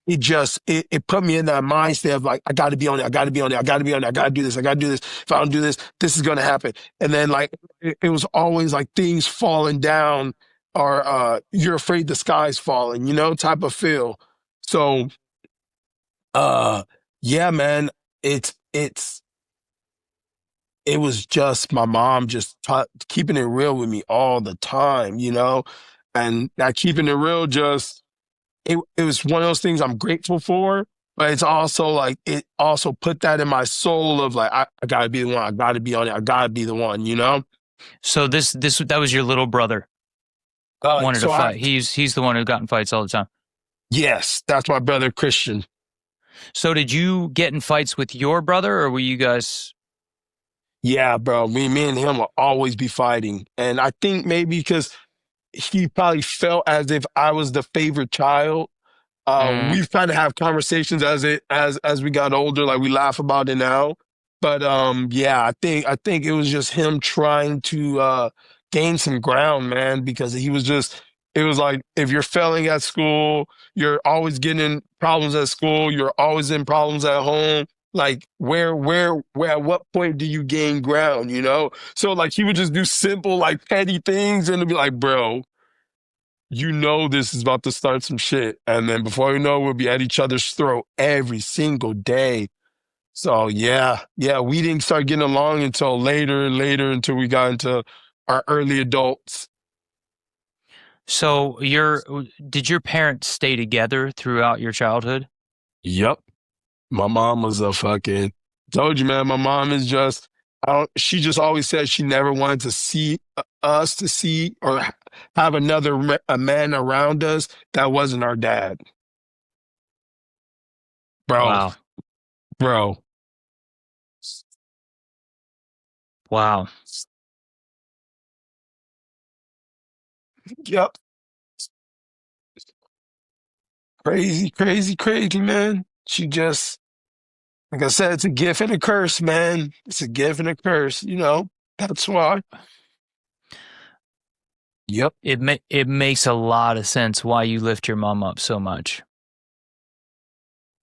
Speaker 2: it put me in that mind state of like I got to be on it. I got to be on it. I got to be on it. I got to do this. I got to do this. If I don't do this, this is gonna happen. And then like it was always like things falling down, or you're afraid the sky's falling. You know, type of feel. So uh, yeah, man, it's it was just my mom just keeping it real with me all the time. You know, and that keeping it real just it was one of those things I'm grateful for, but it's also like it also put that in my soul of like I gotta be the one, I gotta be on it, I gotta be the one, you know?
Speaker 1: So this that was your little brother wanted to
Speaker 2: So I
Speaker 1: fight. He's the one who got in fights all the time.
Speaker 2: yes, that's my brother Christian.
Speaker 1: So did you get in fights with your brother, or were you guys?
Speaker 2: Yeah, bro. Me and him will always be fighting. And I think maybe because he probably felt as if I was the favorite child.
Speaker 1: Mm,
Speaker 2: We've kind of have conversations as we got older, like we laugh about it now. But yeah, I think it was just him trying to gained some ground, man, because he was just, it was like if you're failing at school, you're always getting in problems at school, you're always in problems at home. Like where at what point do you gain ground, you know? So like he would just do simple, like petty things and it'd be like, bro, you know this is about to start some shit. And then before you know, we'll be at each other's throat every single day. So yeah, we didn't start getting along until later and later until we got into our early adults.
Speaker 1: So did your parents stay together throughout your childhood?
Speaker 2: Yep. My mom was a fucking told you, man, my mom is just I don't she just always said she never wanted to see us to see or have a man around us that wasn't our dad. Bro,
Speaker 1: Wow.
Speaker 2: bro.
Speaker 1: Wow.
Speaker 2: Yep. Crazy, crazy, crazy, man. She just like I said, it's a gift and a curse, man. It's a gift and a curse, you know. That's why. Yep.
Speaker 1: It makes a lot of sense why you lift your mom up so much.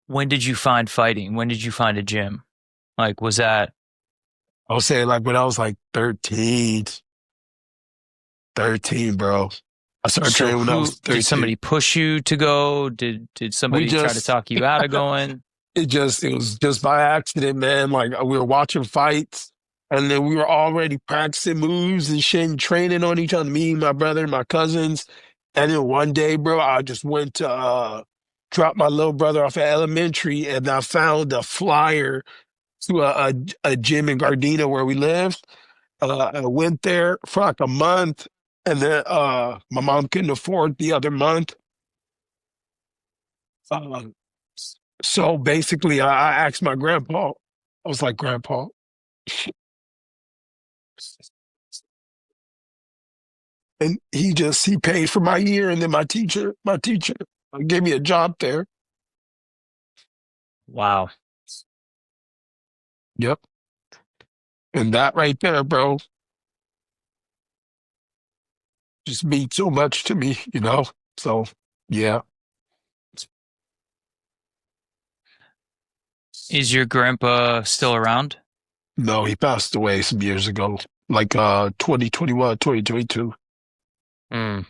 Speaker 1: When did you find fighting? When did you find a gym? Like, was that
Speaker 2: I would say like when I was like 13, 13, bro. I started
Speaker 1: so?
Speaker 2: training when I was
Speaker 1: Who did
Speaker 2: 13.
Speaker 1: somebody push you to go? Did
Speaker 2: We
Speaker 1: somebody try to
Speaker 2: just
Speaker 1: talk you out of going?
Speaker 2: it was just by accident, man. Like we were watching fights and then we were already practicing moves and shit and training on each other, me, my brother, my cousins. And then one day, bro, I just went to drop my little brother off at elementary and I found a flyer to a gym in Gardena where we lived. I went there for like a month and then my mom couldn't afford the other month. Uh, so basically, I asked my grandpa. I was like, Grandpa, and he paid for my year, and then my teacher gave me a job there.
Speaker 1: Wow.
Speaker 2: Yep, and that right there, bro, just means so much to me, you know. So yeah,
Speaker 1: Is your grandpa still around?
Speaker 2: no, he passed away some years ago, like 2021, 2022.
Speaker 1: Mm,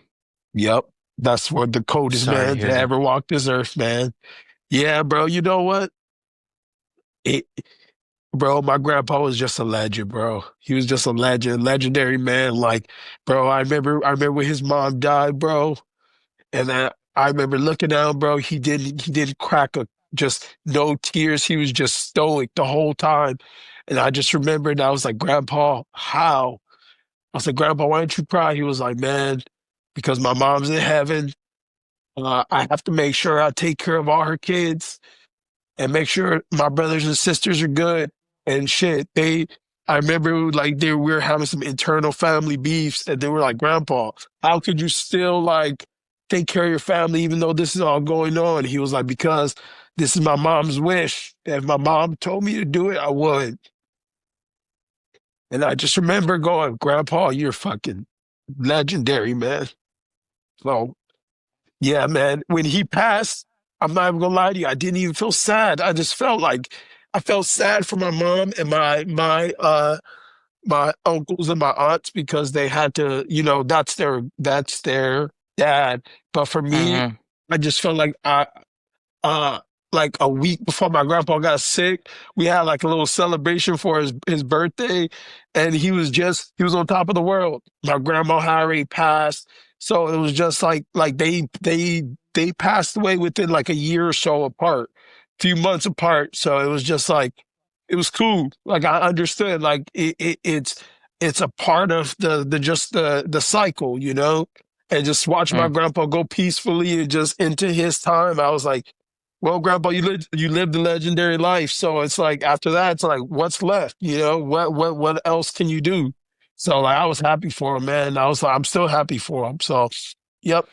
Speaker 2: Yep, that's what the coldest
Speaker 1: sorry to
Speaker 2: man to
Speaker 1: hear that.
Speaker 2: ever walk this earth, man. Yeah, bro, you know what? It, Bro, my grandpa was just a legend, bro. He was just a legend, legendary man. Like, bro, I remember when his mom died, bro, and I remember looking at him, bro. He didn't crack a just no tears. He was just stoic the whole time. And I just remembered, I was like, Grandpa, how? I was like, Grandpa, why don't you cry? He was like, man, because my mom's in heaven. I have to make sure I take care of all her kids and make sure my brothers and sisters are good and shit. I remember like we were having some internal family beefs, and they were like, "Grandpa, how could you still like take care of your family even though this is all going on?" He was like, "Because this is my mom's wish. If my mom told me to do it, I would." And I just remember going, "Grandpa, you're fucking legendary, man." So yeah, man. When he passed, I'm not even gonna lie to you, I didn't even feel sad. I just felt like I felt sad for my mom and my uncles and my aunts because they had to, that's their dad. But for me,
Speaker 1: Hmm.
Speaker 2: I just felt uh like a week before my grandpa got sick, we had like a little celebration for his birthday, and he was on top of the world. My grandma had already passed, so it was just like they passed away within like a year or so apart, few months apart. So it was just like it was cool. Like I understood, like it's a part of the cycle, you know. And just watch my
Speaker 1: Mm.
Speaker 2: grandpa go peacefully and just into his time. I was like, well, Grandpa, you lived a legendary life. So it's like after that, it's like what's left? You know, what else can you do? So like I was happy for him, man. I'm still happy for him. So yep.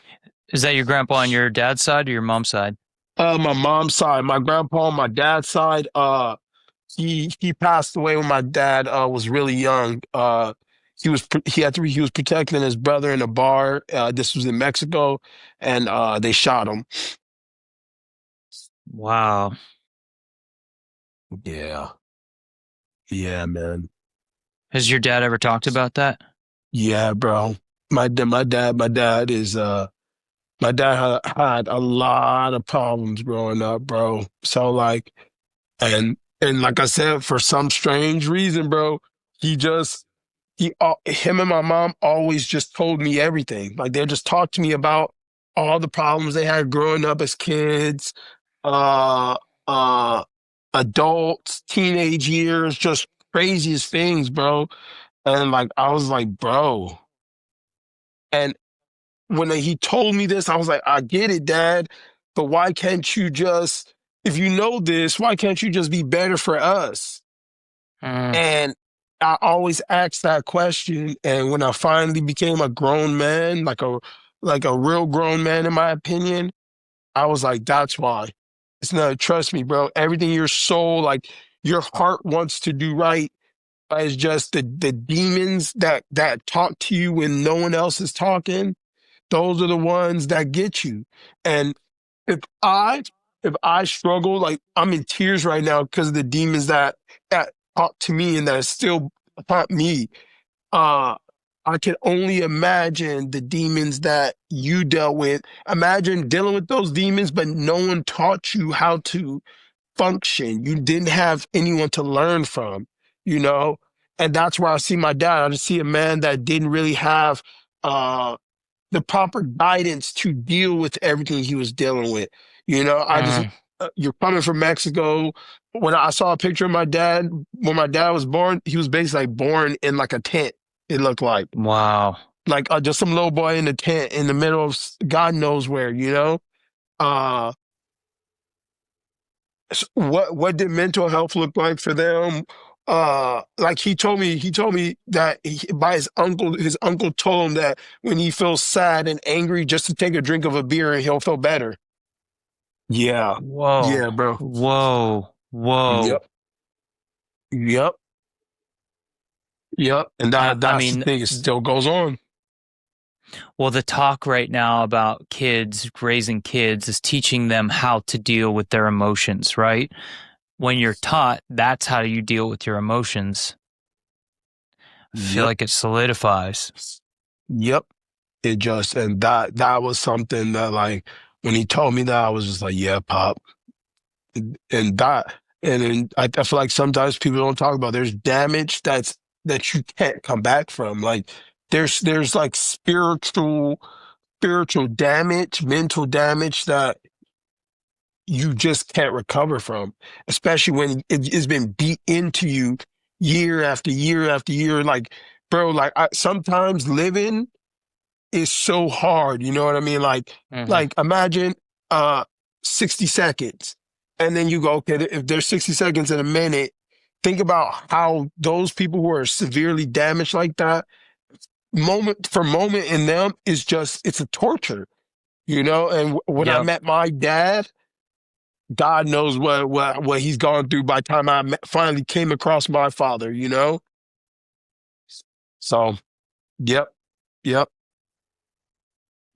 Speaker 1: Is that your grandpa on your dad's side or your mom's side?
Speaker 2: My mom's side, my grandpa on my dad's side, he passed away when my dad was really young. he was protecting his brother in a bar. This was in Mexico, and they shot him.
Speaker 1: Wow.
Speaker 2: Yeah, yeah, man.
Speaker 1: Has your dad ever talked about that?
Speaker 2: Yeah, bro. My dad is my dad had a lot of problems growing up, bro. So like, and like I said, for some strange reason, bro, he just him and my mom always just told me everything. Like they just talked to me about all the problems they had growing up as kids, uh, uh, adults, teenage years, just craziest things, bro. And like I was like, bro. And when he told me this, I was like, I get it, Dad, but why can't you just, if you know this, why can't you just be better for us?
Speaker 1: Mm,
Speaker 2: And I always asked that question. And when I finally became a grown man, like a real grown man, in my opinion, I was like, that's why. It's not, trust me, bro. Everything your soul, like your heart wants to do right, is just the demons that talk to you when no one else is talking. Those are the ones that get you. And if I if I struggle, like I'm in tears right now because of the demons that talk to me and that still haunt me. Uh I can only imagine the demons that you dealt with. Imagine dealing with those demons, but no one taught you how to function. You didn't have anyone to learn from, you know? And that's where I see my dad. I just see a man that didn't really have uh the proper guidance to deal with everything he was dealing with. You know, I just,
Speaker 1: mm,
Speaker 2: you're coming from Mexico. When I saw a picture of my dad, when my dad was born, he was basically like born in like a tent, it looked
Speaker 1: wow.
Speaker 2: like just some little boy in a tent in the middle of God knows where, you know? Uh, what did mental health look like for them? Like he told me that by his uncle told him that when he feels sad and angry, just to take a drink of a beer and he'll feel better. Yeah,
Speaker 1: Whoa.
Speaker 2: yeah, bro.
Speaker 1: Whoa.
Speaker 2: Yep,
Speaker 1: Whoa.
Speaker 2: yep, yep. And
Speaker 1: I
Speaker 2: that's the
Speaker 1: mean,
Speaker 2: thing. It still goes on.
Speaker 1: well, the talk right now about kids, raising kids, is teaching them how to deal with their emotions, right? When you're taught that's how you deal with your emotions, I feel
Speaker 2: Yep,
Speaker 1: like it solidifies.
Speaker 2: yep. It just and that was something that like when he told me that I was just like, yeah, pop. And that and I feel like sometimes people don't talk about there's damage that you can't come back from. Like there's like spiritual damage, mental damage that you just can't recover from, especially when it's been beat into you year after year after year. Like, bro, like sometimes living is so hard. You know what I mean?
Speaker 1: Hmm.
Speaker 2: Like imagine uh 60 seconds. And then you go, okay, if there's 60 seconds in a minute, think about how those people who are severely damaged like that, moment for moment in them is just it's a torture, you know? And when I
Speaker 1: Yep.
Speaker 2: met my dad, God knows what he's gone through by the time finally came across my father, you know? So, yep, yep.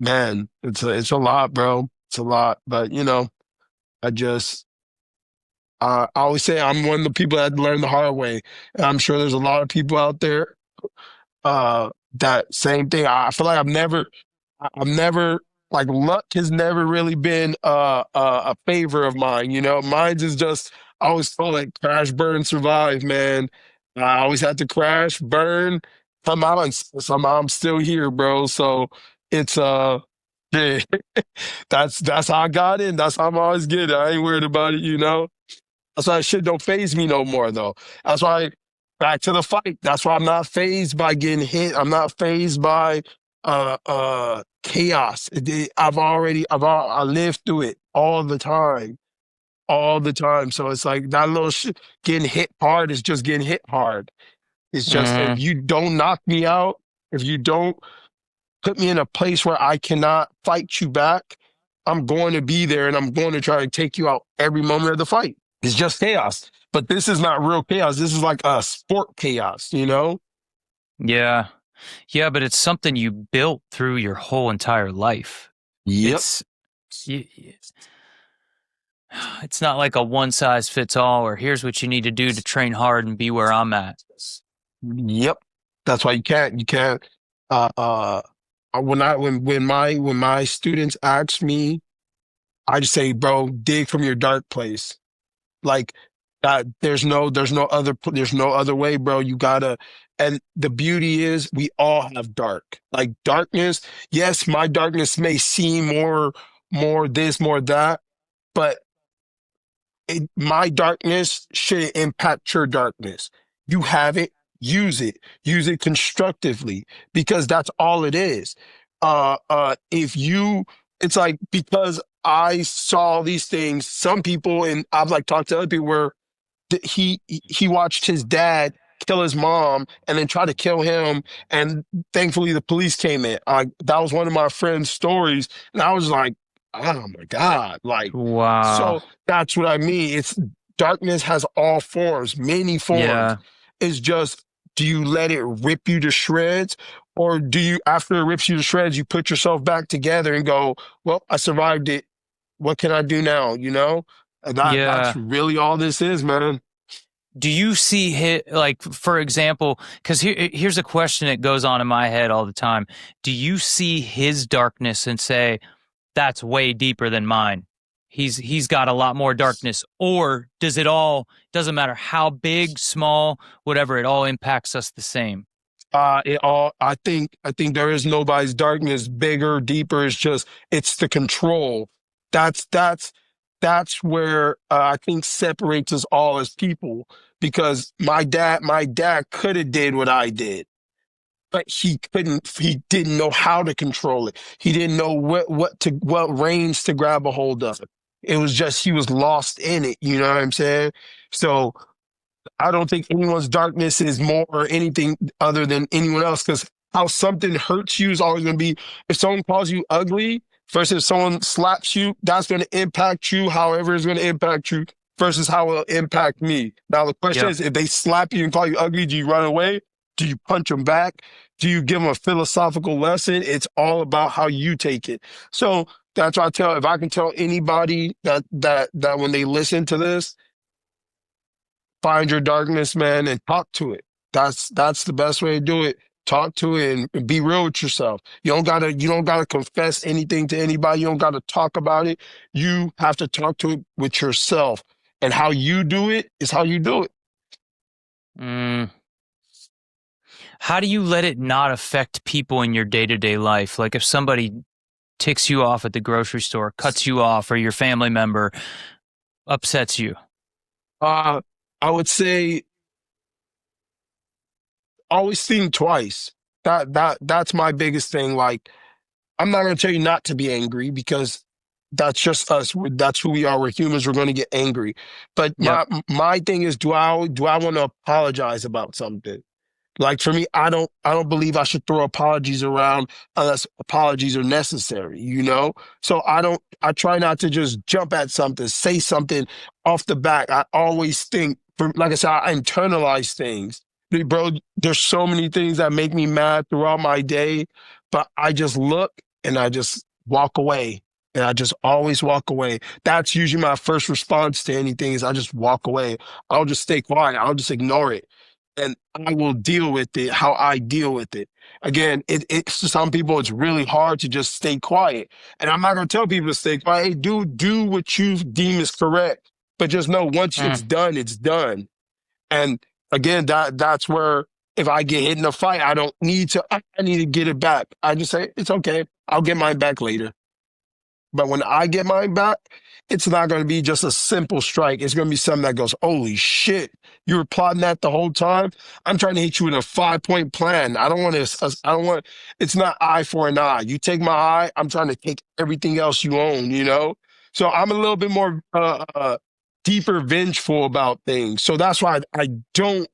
Speaker 2: Man, it's a lot, bro. It's a lot, but you know, I just I always say I'm one of the people that learned the hard way. And I'm sure there's a lot of people out there that same thing. I feel like I've never like luck has never really been a favor of mine. You know, mine's is just I always felt like crash, burn, survive, man. I always had to crash, burn, come out, and somehow I'm still here, bro. So it's yeah, that's how I got in. That's how I'm always getting. I ain't worried about it, you know. That's why shit don't phase me no more, though. That's why back to the fight. That's why I'm not phased by getting hit. I'm not phased by chaos. I lived through it all the time. So it's like that little shit getting hit hard is just getting hit hard. It's just if
Speaker 1: Hmm.
Speaker 2: you don't knock me out, if you don't put me in a place where I cannot fight you back, I'm going to be there and I'm going to try to take you out every moment of the fight. It's just chaos. But this is not real chaos. This is like a sport chaos, you know?
Speaker 1: Yeah. Yeah, but it's something you built through your whole entire life.
Speaker 2: Yep.
Speaker 1: It's y- y- it's not like a one size fits all or here's what you need to do to train hard and be where I'm at.
Speaker 2: Yep. That's why you can't uh uh when my students ask me, I just say, bro, dig from your dark place. Like there's no other way, bro. You gotta, and the beauty is we all have dark. Like darkness, yes, my darkness may seem more this, more that, but my darkness shouldn't impact your darkness. You have it, use it constructively because that's all it is. If you, it's like because I saw these things, some people, and I've like talked to other people where he watched his dad kill his mom and then try to kill him, and thankfully the police came in. That was one of my friend's stories, and I was like, oh my God, like,
Speaker 1: Wow.
Speaker 2: so that's what I mean. It's darkness has all forms, many forms.
Speaker 1: Yeah.
Speaker 2: It's just, do you let it rip you to shreds, or do you, after it rips you to shreds, you put yourself back together and go, well, I survived it. What can I do now? You know? And that's
Speaker 1: Yeah.
Speaker 2: really all this is, man.
Speaker 1: Do you see hit like for example, because here's a question that goes on in my head all the time. Do you see his darkness and say, that's way deeper than mine? He's got a lot more darkness. Or does it all doesn't matter how big, small, whatever, it all impacts us the same?
Speaker 2: I think there is nobody's darkness bigger, deeper. It's just, it's the control. That's that's where I think separates us all as people. Because my dad could have did what I did, but he couldn't. He didn't know how to control it. He didn't know what reins to grab a hold of. It was just he was lost in it. You know what I'm saying? So I don't think anyone's darkness is more or anything other than anyone else, because how something hurts you is always going to be, if someone calls you ugly versus if someone slaps you, that's going to impact you however it's going to impact you versus how it'll impact me. Now, the question
Speaker 1: Yeah.
Speaker 2: is, if they slap you and call you ugly, do you run away? Do you punch them back? Do you give them a philosophical lesson? It's all about how you take it. So that's why I tell, if I can tell anybody that when they listen to this, find your darkness, man, and talk to it. That's the best way to do it. Talk to it and be real with yourself. You don't gotta confess anything to anybody. You don't gotta talk about it. You have to talk to it with yourself. And how you do it is how you do it.
Speaker 1: Mm. How do you let it not affect people in your day to day life? Like if somebody ticks you off at the grocery store, cuts you off, or your family member upsets you.
Speaker 2: Uh I would say always think twice. That's my biggest thing. Like, I'm not going to tell you not to be angry because that's just us. That's who we are. We're humans. We're going to get angry. But
Speaker 1: Yep.
Speaker 2: my thing is, do I want to apologize about something? Like for me, I don't believe I should throw apologies around unless apologies are necessary, you know? So I try not to just jump at something, say something off the back. I always think, like I said, I internalize things. Bro, there's so many things that make me mad throughout my day, but I just look and I just walk away. And I just always walk away. That's usually my first response to anything is I just walk away. I'll just stay quiet. I'll just ignore it, and I will deal with it how I deal with it. Again, it's to some people it's really hard to just stay quiet, and I'm not gonna tell people to stay quiet. Hey, do what you deem is correct, but just know once it's
Speaker 1: Mm.
Speaker 2: done, it's done. And again, that's where if I get hit in a fight, I don't need to. I need to get it back. I just say it's okay. I'll get mine back later. But when I get mine back, it's not going to be just a simple strike. It's going to be something that goes, holy shit, you were plotting that the whole time. I'm trying to hit you with a 5 point plan. I don't want to, I don't want, it's not eye for an eye. You take my eye, I'm trying to take everything else you own, you know? So I'm a little bit more deeper vengeful about things. So that's why I don't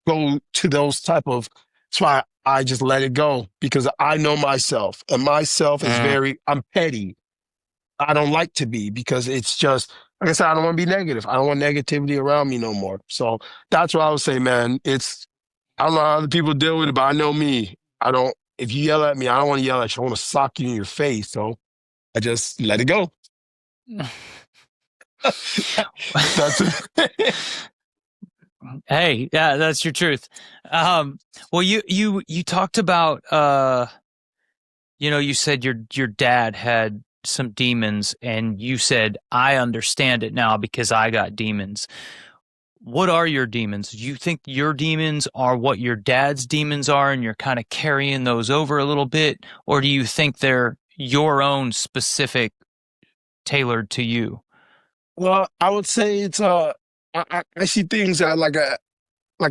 Speaker 2: go to those type of, that's why I just let it go because I know myself and myself is
Speaker 1: Mm.
Speaker 2: I'm petty. I don't like to be because it's just, like I said, I don't want to be negative. I don't want negativity around me no more. So that's what I would say, man. I don't know how other people deal with it, but I know me. I don't. If you yell at me, I don't want to yell at you. I want to sock you in your face. So I just let it go. That's it.
Speaker 1: Hey, yeah, that's your truth. Well, you talked about you said your dad had some demons, and you said I understand it now because I got demons. What are your demons? Do you think your demons are what your dad's demons are, and you're kind of carrying those over a little bit, or do you think they're your own specific, tailored to you?
Speaker 2: Well, I would say it's I see things that like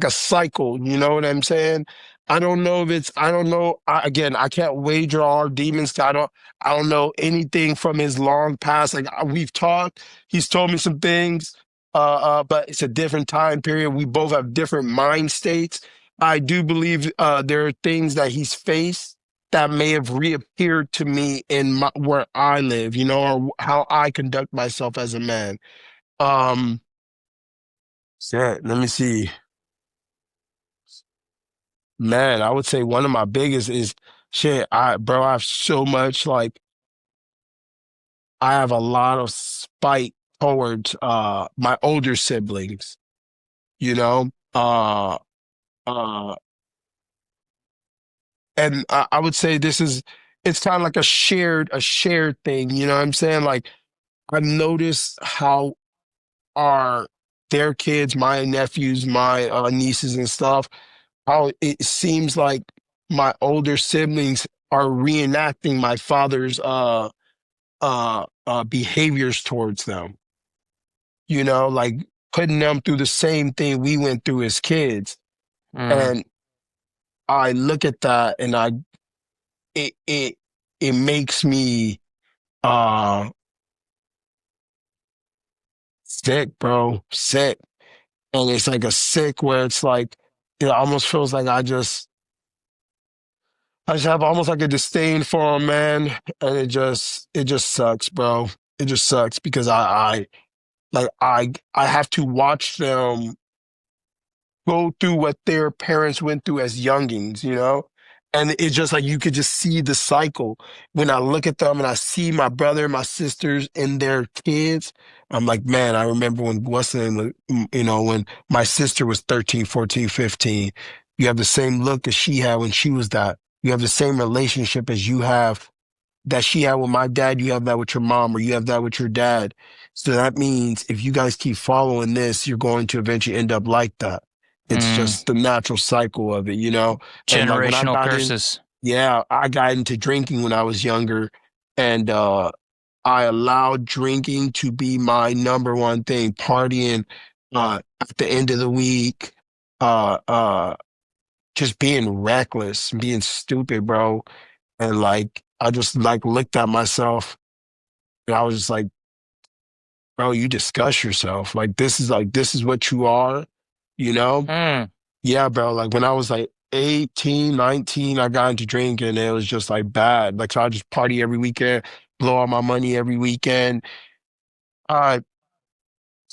Speaker 2: a cycle. You know what I'm saying? I don't know if it's I don't know. Again, I can't wager on our demons. 'Cause I don't know anything from his long past. Like we've talked, he's told me some things. But it's a different time period. We both have different mind states. I do believe there are things that he's faced that may have reappeared to me in where I live. You know, or how I conduct myself as a man. Um, Shit, let me see. Man, I would say one of my biggest is shit. I have so much like I have a lot of spite towards my older siblings, you know? Uh and I would say it's kind of like a shared thing, you know what I'm saying? Like I've noticed how our their kids, my nephews, my nieces and stuff, how it seems like my older siblings are reenacting my father's behaviors towards them. You know, like putting them through the same thing we went through as kids.
Speaker 1: Mm,
Speaker 2: And I look at that and it it it makes me uh sick, bro. Sick. And it's like a sick where it's like it almost feels like I just have almost like a disdain for him, man. And it just sucks, bro. It just sucks because I have to watch them go through what their parents went through as youngins, you know? And it's just like you could just see the cycle. When I look at them and I see my brother and my sisters and their kids, I'm like, man, I remember when you know, when my sister was 13, 14, 15. You have the same look as she had when she was that. You have the same relationship as you have that she had with my dad, you have that with your mom, or you have that with your dad. So that means if you guys keep following this, you're going to eventually end up like that. It's
Speaker 1: mm,
Speaker 2: just the natural cycle of it, you know? And like when I
Speaker 1: generational curses.
Speaker 2: yeah, I got into drinking when I was younger and I allowed drinking to be my number one thing, partying at the end of the week, uh uh just being reckless, being stupid, bro. And like I just like looked at myself and I was just like, bro, you discuss yourself. Like this is what you are, you know?
Speaker 1: Mm.
Speaker 2: Yeah, bro. Like when I was like 18, 19, I got into drinking and it was just like bad. Like so I just party every weekend, blow all my money every weekend. I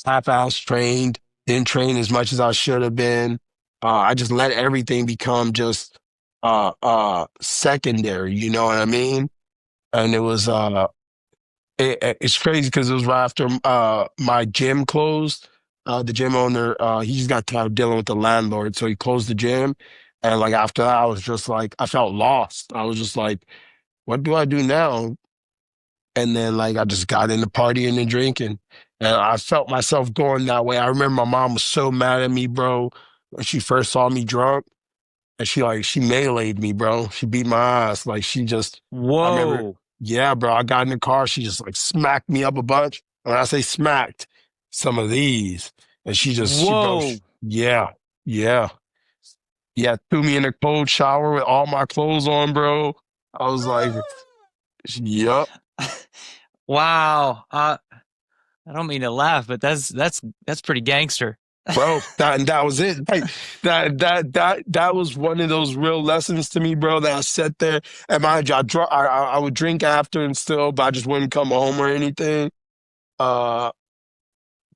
Speaker 2: half-ass trained, didn't train as much as I should have been. I just let everything become just secondary, you know what I mean? And it was it's crazy because it was right after my gym closed. The gym owner, he just got tired of dealing with the landlord, so he closed the gym. And like after that, I was just like, I felt lost. I was just like, what do I do now? And then like I just got into partying and drinking, and I felt myself going that way. I remember my mom was so mad at me, bro, when she first saw me drunk. And she meleeed me, bro. She beat my ass. Like she just I remember,
Speaker 1: Whoa.
Speaker 2: yeah, bro. I got in the car, she just like smacked me up a bunch. When I say smacked, some of these. And
Speaker 1: Whoa.
Speaker 2: yeah, yeah, yeah, threw me in a cold shower with all my clothes on, bro. I was like, yup.
Speaker 1: Wow. I don't mean to laugh, but that's pretty gangster.
Speaker 2: Bro, that was it. Like that was one of those real lessons to me, bro. That I sat there and mind you, I would drink after and still, but I just wouldn't come home or anything. Uh,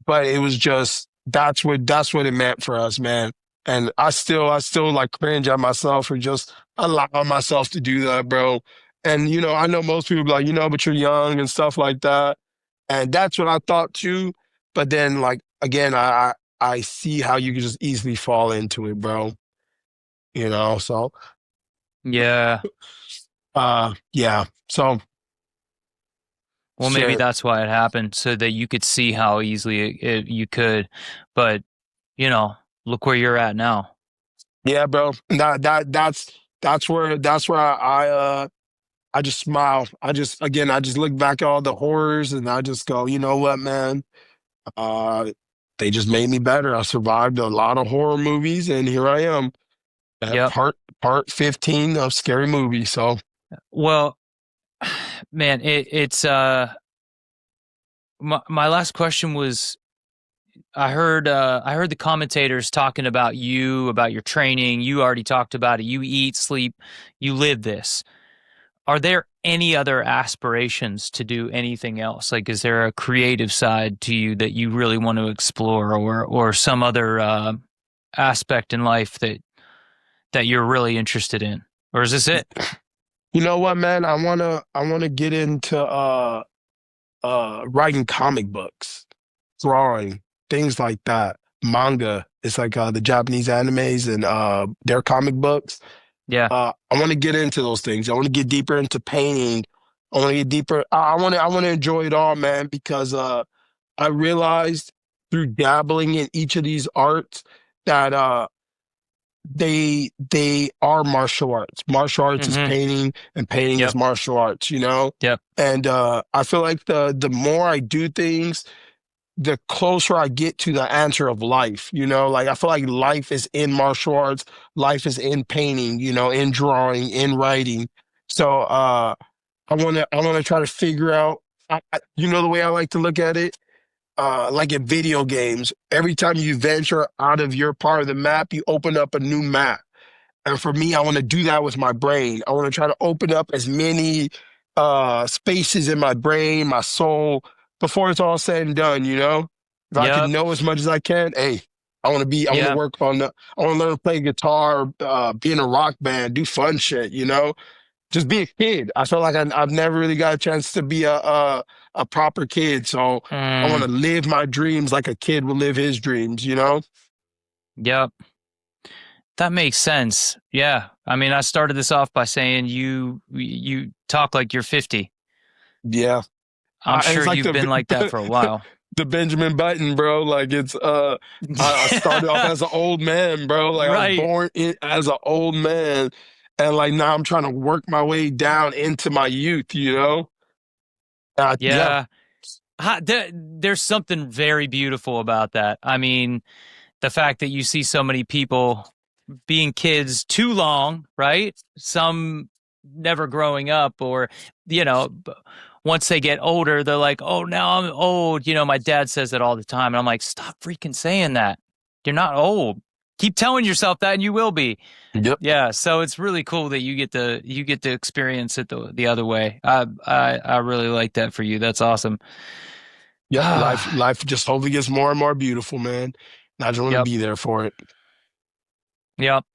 Speaker 2: but it was just that's what it meant for us, man. And I still like cringe at myself for just allowing myself to do that, bro. And I know most people be like, but you're young and stuff like that. And that's what I thought too. But then like again, I see how you can just easily fall into it, bro. So
Speaker 1: Yeah.
Speaker 2: yeah. So
Speaker 1: Well, maybe
Speaker 2: shit.
Speaker 1: that's why it happened, so that you could see how easily you could. But, you know, look where you're at now.
Speaker 2: Yeah, bro. That's where I just smile. I just look back at all the horrors and I just go, you know what, man? Uh, they just made me better. I survived a lot of horror movies, and here I am at
Speaker 1: Yep.
Speaker 2: part 15 of Scary Movie. So
Speaker 1: Well, man, it's my last question was, I heard the commentators talking about you, about your training. You already talked about it. You eat, sleep, you live this. Are there any other aspirations to do anything else? Like, is there a creative side to you that you really want to explore, or some other aspect in life that you're really interested in? Or is this it?
Speaker 2: you know what, man? I wanna get into writing comic books, drawing, things like that. Manga. It's like the Japanese animes and their comic books.
Speaker 1: Yeah.
Speaker 2: I want to get into those things. I want to get deeper into painting. I want to get deeper. I want to enjoy it all, man, because I realized through dabbling in each of these arts that they are martial arts. Martial arts is
Speaker 1: Mm-hmm.
Speaker 2: painting, and painting is
Speaker 1: Yep.
Speaker 2: martial arts.
Speaker 1: Yep.
Speaker 2: And I feel like the more I do things, the closer I get to the answer of life, like I feel like life is in martial arts, life is in painting, in drawing, in writing. So I want to try to figure out, the way I like to look at it, like in video games, every time you venture out of your part of the map, you open up a new map. And for me, I want to do that with my brain. I want to try to open up as many spaces in my brain, my soul, before it's all said and done, If I can
Speaker 1: Yep.
Speaker 2: know as much as I can, hey, I want to
Speaker 1: Yep.
Speaker 2: work on I want to learn to play guitar, be in a rock band, do fun shit, Just be a kid. I feel like I've never really got a chance to be a proper kid. So I want
Speaker 1: Mm,
Speaker 2: to live my dreams like a kid would live his dreams.
Speaker 1: yep. That makes sense. Yeah. I mean, I started this off by saying you talk like you're 50.
Speaker 2: Yeah.
Speaker 1: I'm
Speaker 2: It's
Speaker 1: sure
Speaker 2: like
Speaker 1: you've been like that for a while.
Speaker 2: the Benjamin Button, bro. Like it's I started off as an old man, bro. Like I was
Speaker 1: Right.
Speaker 2: born as an old man, and like now I'm trying to work my way down into my youth. Yeah,
Speaker 1: Yeah. There's something very beautiful about that. I mean, the fact that you see so many people being kids too long, right? Some never growing up, or, once they get older, they're like, oh, now I'm old. My dad says it all the time. And I'm like, stop freaking saying that. You're not old. Keep telling yourself that and you will be.
Speaker 2: yep,
Speaker 1: Yeah. So it's really cool that you get to experience it the other way. I really like that for you. That's awesome.
Speaker 2: yep. Life just hopefully gets more and more beautiful, man. And I just want to
Speaker 1: Yep.
Speaker 2: be there for it.
Speaker 1: Yep.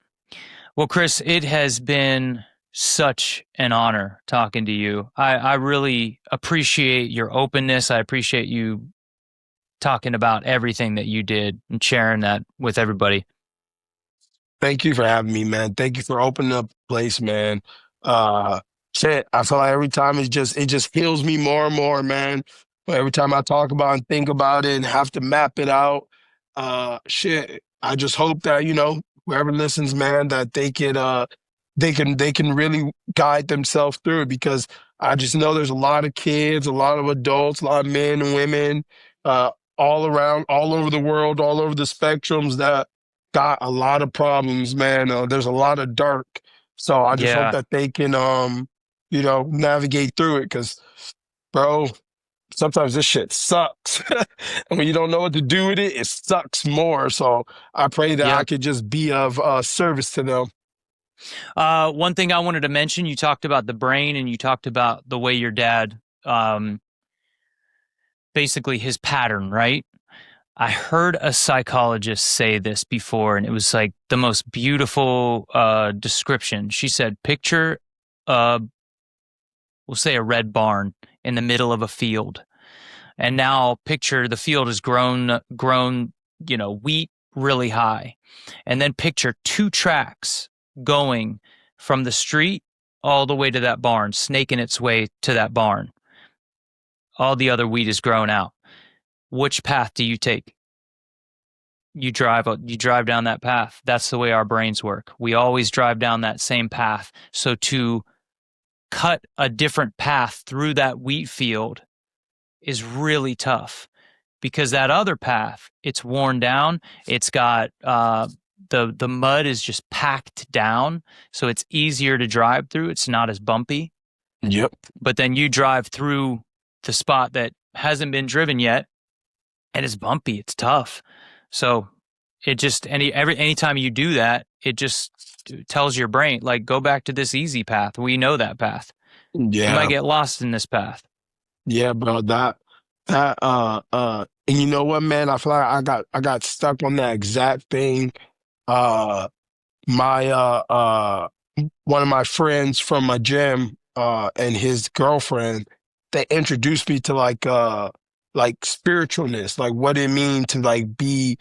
Speaker 1: Well, Chris, it has been such an honor talking to you. I really appreciate your openness. I appreciate you talking about everything that you did and sharing that with everybody.
Speaker 2: Thank you for having me, man. Thank you for opening up the place, man. Uh, Shit, I feel like every time it just heals me more and more, man. But every time I talk about and think about it and have to map it out, shit, I just hope that, whoever listens, man, that they can really guide themselves through it because I just know there's a lot of kids, a lot of adults, a lot of men and women, all around, all over the world, all over the spectrums that got a lot of problems, man. There's a lot of dark. So I just hope
Speaker 1: Yeah.
Speaker 2: that they can, navigate through it. Cause, bro, sometimes this shit sucks. And when you don't know what to do with it, it sucks more. So I pray that I
Speaker 1: Yep.
Speaker 2: could just be of service to them.
Speaker 1: One thing I wanted to mention, you talked about the brain and you talked about the way your dad, basically his pattern, right? I heard a psychologist say this before, and it was like the most beautiful description. She said, picture, uh, we'll say a red barn in the middle of a field. And now picture the field has grown, wheat really high. And then picture two tracks going from the street all the way to that barn, snaking its way to that barn. All the other wheat is grown out. Which path do you take? You drive down that path. That's the way our brains work. We always drive down that same path. So to cut a different path through that wheat field is really tough because that other path, it's worn down. It's got the mud is just packed down, so it's easier to drive through. It's not as bumpy.
Speaker 2: Yep.
Speaker 1: But then you drive through the spot that hasn't been driven yet, and it's bumpy. It's tough. So it just anytime you do that, it just tells your brain like go back to this easy path. We know that path. You might
Speaker 2: Yeah.
Speaker 1: get lost in this path.
Speaker 2: Yeah, bro. And you know what, man? I feel like I got stuck on that exact thing. Uh, my one of my friends from my gym, and his girlfriend, they introduced me to like spiritualness, like what it mean to like be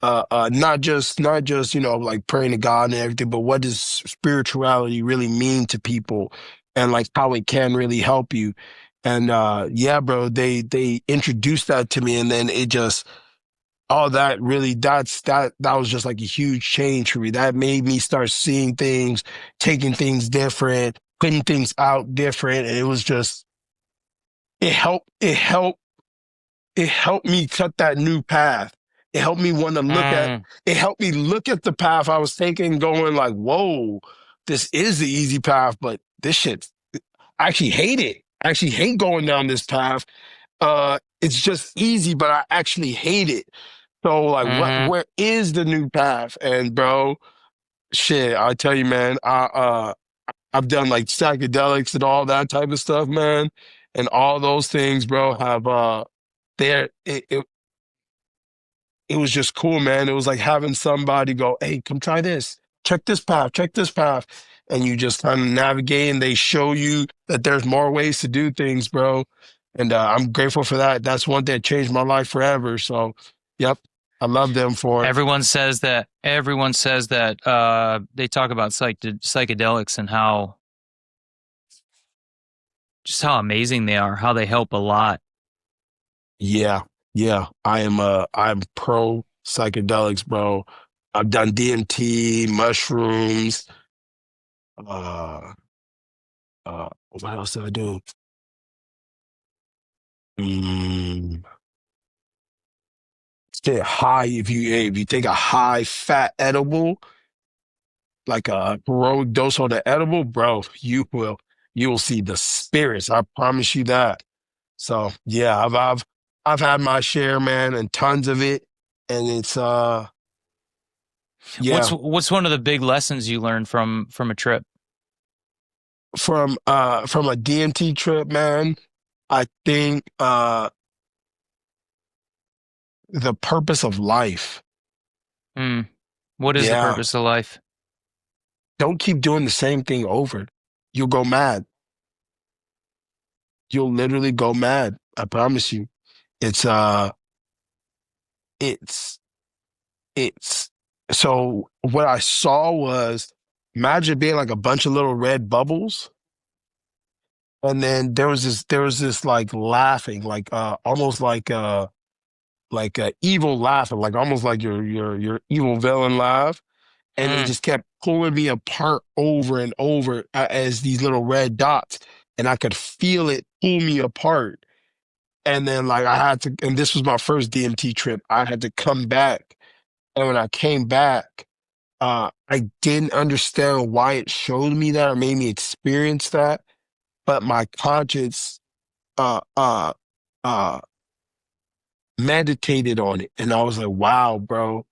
Speaker 2: not just like praying to God and everything, but what does spirituality really mean to people, and like how it can really help you. And yeah, bro, they introduced that to me, and then it just all that really that was just like a huge change for me. That made me start seeing things, taking things different, putting things out different, and it was just it helped me cut that new path. It helped me want to
Speaker 1: Mm,
Speaker 2: it helped me look at the path I was taking, going like, whoa, this is the easy path, but this shit, I actually hate it. I actually hate going down this path. It's just easy, but I actually hate it. So like
Speaker 1: hmm.
Speaker 2: where is the new path? And bro, shit, I tell you, man, I've done like psychedelics and all that type of stuff, man. And all those things, bro, have there it was just cool, man. It was like having somebody go, hey, come try this. Check this path. And you just kind of navigate and they show you that there's more ways to do things, bro. And I'm grateful for that. That's one that changed my life forever. So, yep, I love them for it.
Speaker 1: Everyone says that they talk about psychedelics and how just how amazing they are, how they help a lot.
Speaker 2: Yeah, yeah. I'm pro psychedelics, bro. I've done DMT, mushrooms, uh what else did I do? Mm, Stay high if you take a high fat edible, like a heroic dose on the edible, bro, you will see the spirits. I promise you that. So yeah, I've had my share, man, and tons of it. And it's
Speaker 1: What's
Speaker 2: yeah,
Speaker 1: what's one of the big lessons you learned from a trip?
Speaker 2: from a DMT trip, man, I think the purpose of life.
Speaker 1: Hmm. What is the
Speaker 2: Yeah.
Speaker 1: purpose of life?
Speaker 2: Don't keep doing the same thing over. You'll go mad. You'll literally go mad. I promise you. It's it's it's so what I saw was, imagine being like a bunch of little red bubbles, and then there was this like laughing, like almost like a evil laughing, like almost like your evil villain laugh, and it
Speaker 1: Mm.
Speaker 2: just kept pulling me apart over and over as these little red dots, and I could feel it pull me apart. And then like I had to, and this was my first DMT trip. I had to come back, and when I came back, I didn't understand why it showed me that or made me experience that, but my conscience uh uh uh meditated on it, and I was like, wow, bro.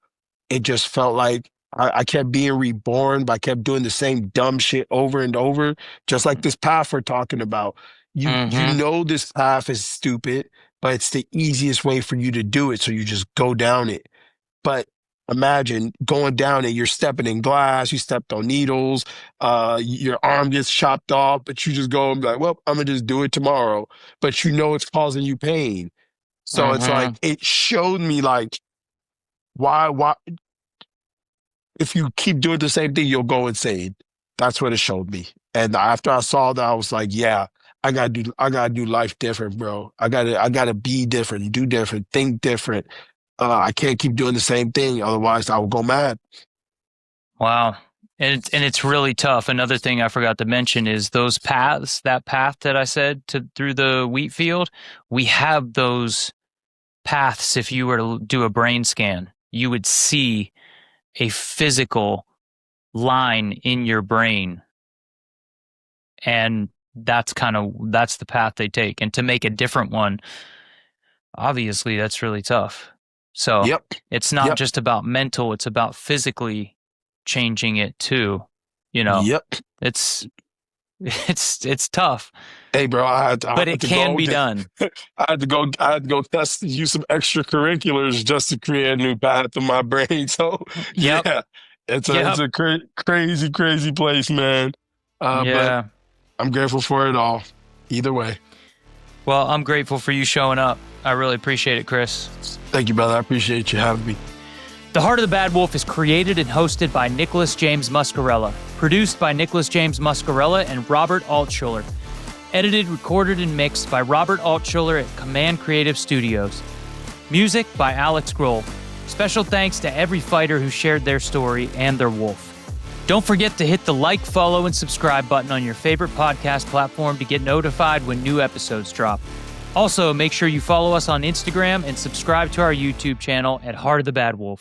Speaker 2: It just felt like I kept being reborn, but I kept doing the same dumb shit over and over, just like this path we're talking about. You
Speaker 1: Mm-hmm.
Speaker 2: know this path is stupid, but it's the easiest way for you to do it, so you just go down it. But imagine going down it, you're stepping in glass, you stepped on needles, your arm gets chopped off, but you just go and be like, well, I'm gonna just do it tomorrow. But you know it's causing you pain. So it's
Speaker 1: Mm-hmm.
Speaker 2: like it showed me like why if you keep doing the same thing, you'll go insane. That's what it showed me. And after I saw that, I was like, yeah, I gotta do life different, bro. I gotta be different, do different, think different. I can't keep doing the same thing, otherwise I will go mad.
Speaker 1: Wow. And it's really tough. Another thing I forgot to mention is those paths, that path that I said to through the wheat field, we have those paths. If you were to do a brain scan, you would see a physical line in your brain. And that's the path they take. And to make a different one, obviously that's really tough. So
Speaker 2: Yep,
Speaker 1: it's not
Speaker 2: yep,
Speaker 1: just about mental, it's about physically changing it too. You know,
Speaker 2: yep.
Speaker 1: it's it's tough,
Speaker 2: Hey, bro, I
Speaker 1: but
Speaker 2: had
Speaker 1: it
Speaker 2: to
Speaker 1: can
Speaker 2: go.
Speaker 1: be done.
Speaker 2: I had to go test use some extracurriculars just to create a new path in my brain. So
Speaker 1: Yep.
Speaker 2: yeah, it's
Speaker 1: Yep.
Speaker 2: a crazy place, man. But
Speaker 1: Yeah.
Speaker 2: I'm grateful for it all. Either way,
Speaker 1: Well, I'm grateful for you showing up. I really appreciate it, Chris.
Speaker 2: thank you, brother. I appreciate you having me.
Speaker 1: The Heart of the Bad Wolf is created and hosted by Nicholas James Muscarella, produced by Nicholas James Muscarella and Robert Altschuler, edited, recorded, and mixed by Robert Altschuler at Command Creative Studios. Music by Alex Grohl. Special thanks to every fighter who shared their story and their wolf. Don't forget to hit the like, follow, and subscribe button on your favorite podcast platform to get notified when new episodes drop. Also, make sure you follow us on Instagram and subscribe to our YouTube channel at Heart of the Bad Wolf.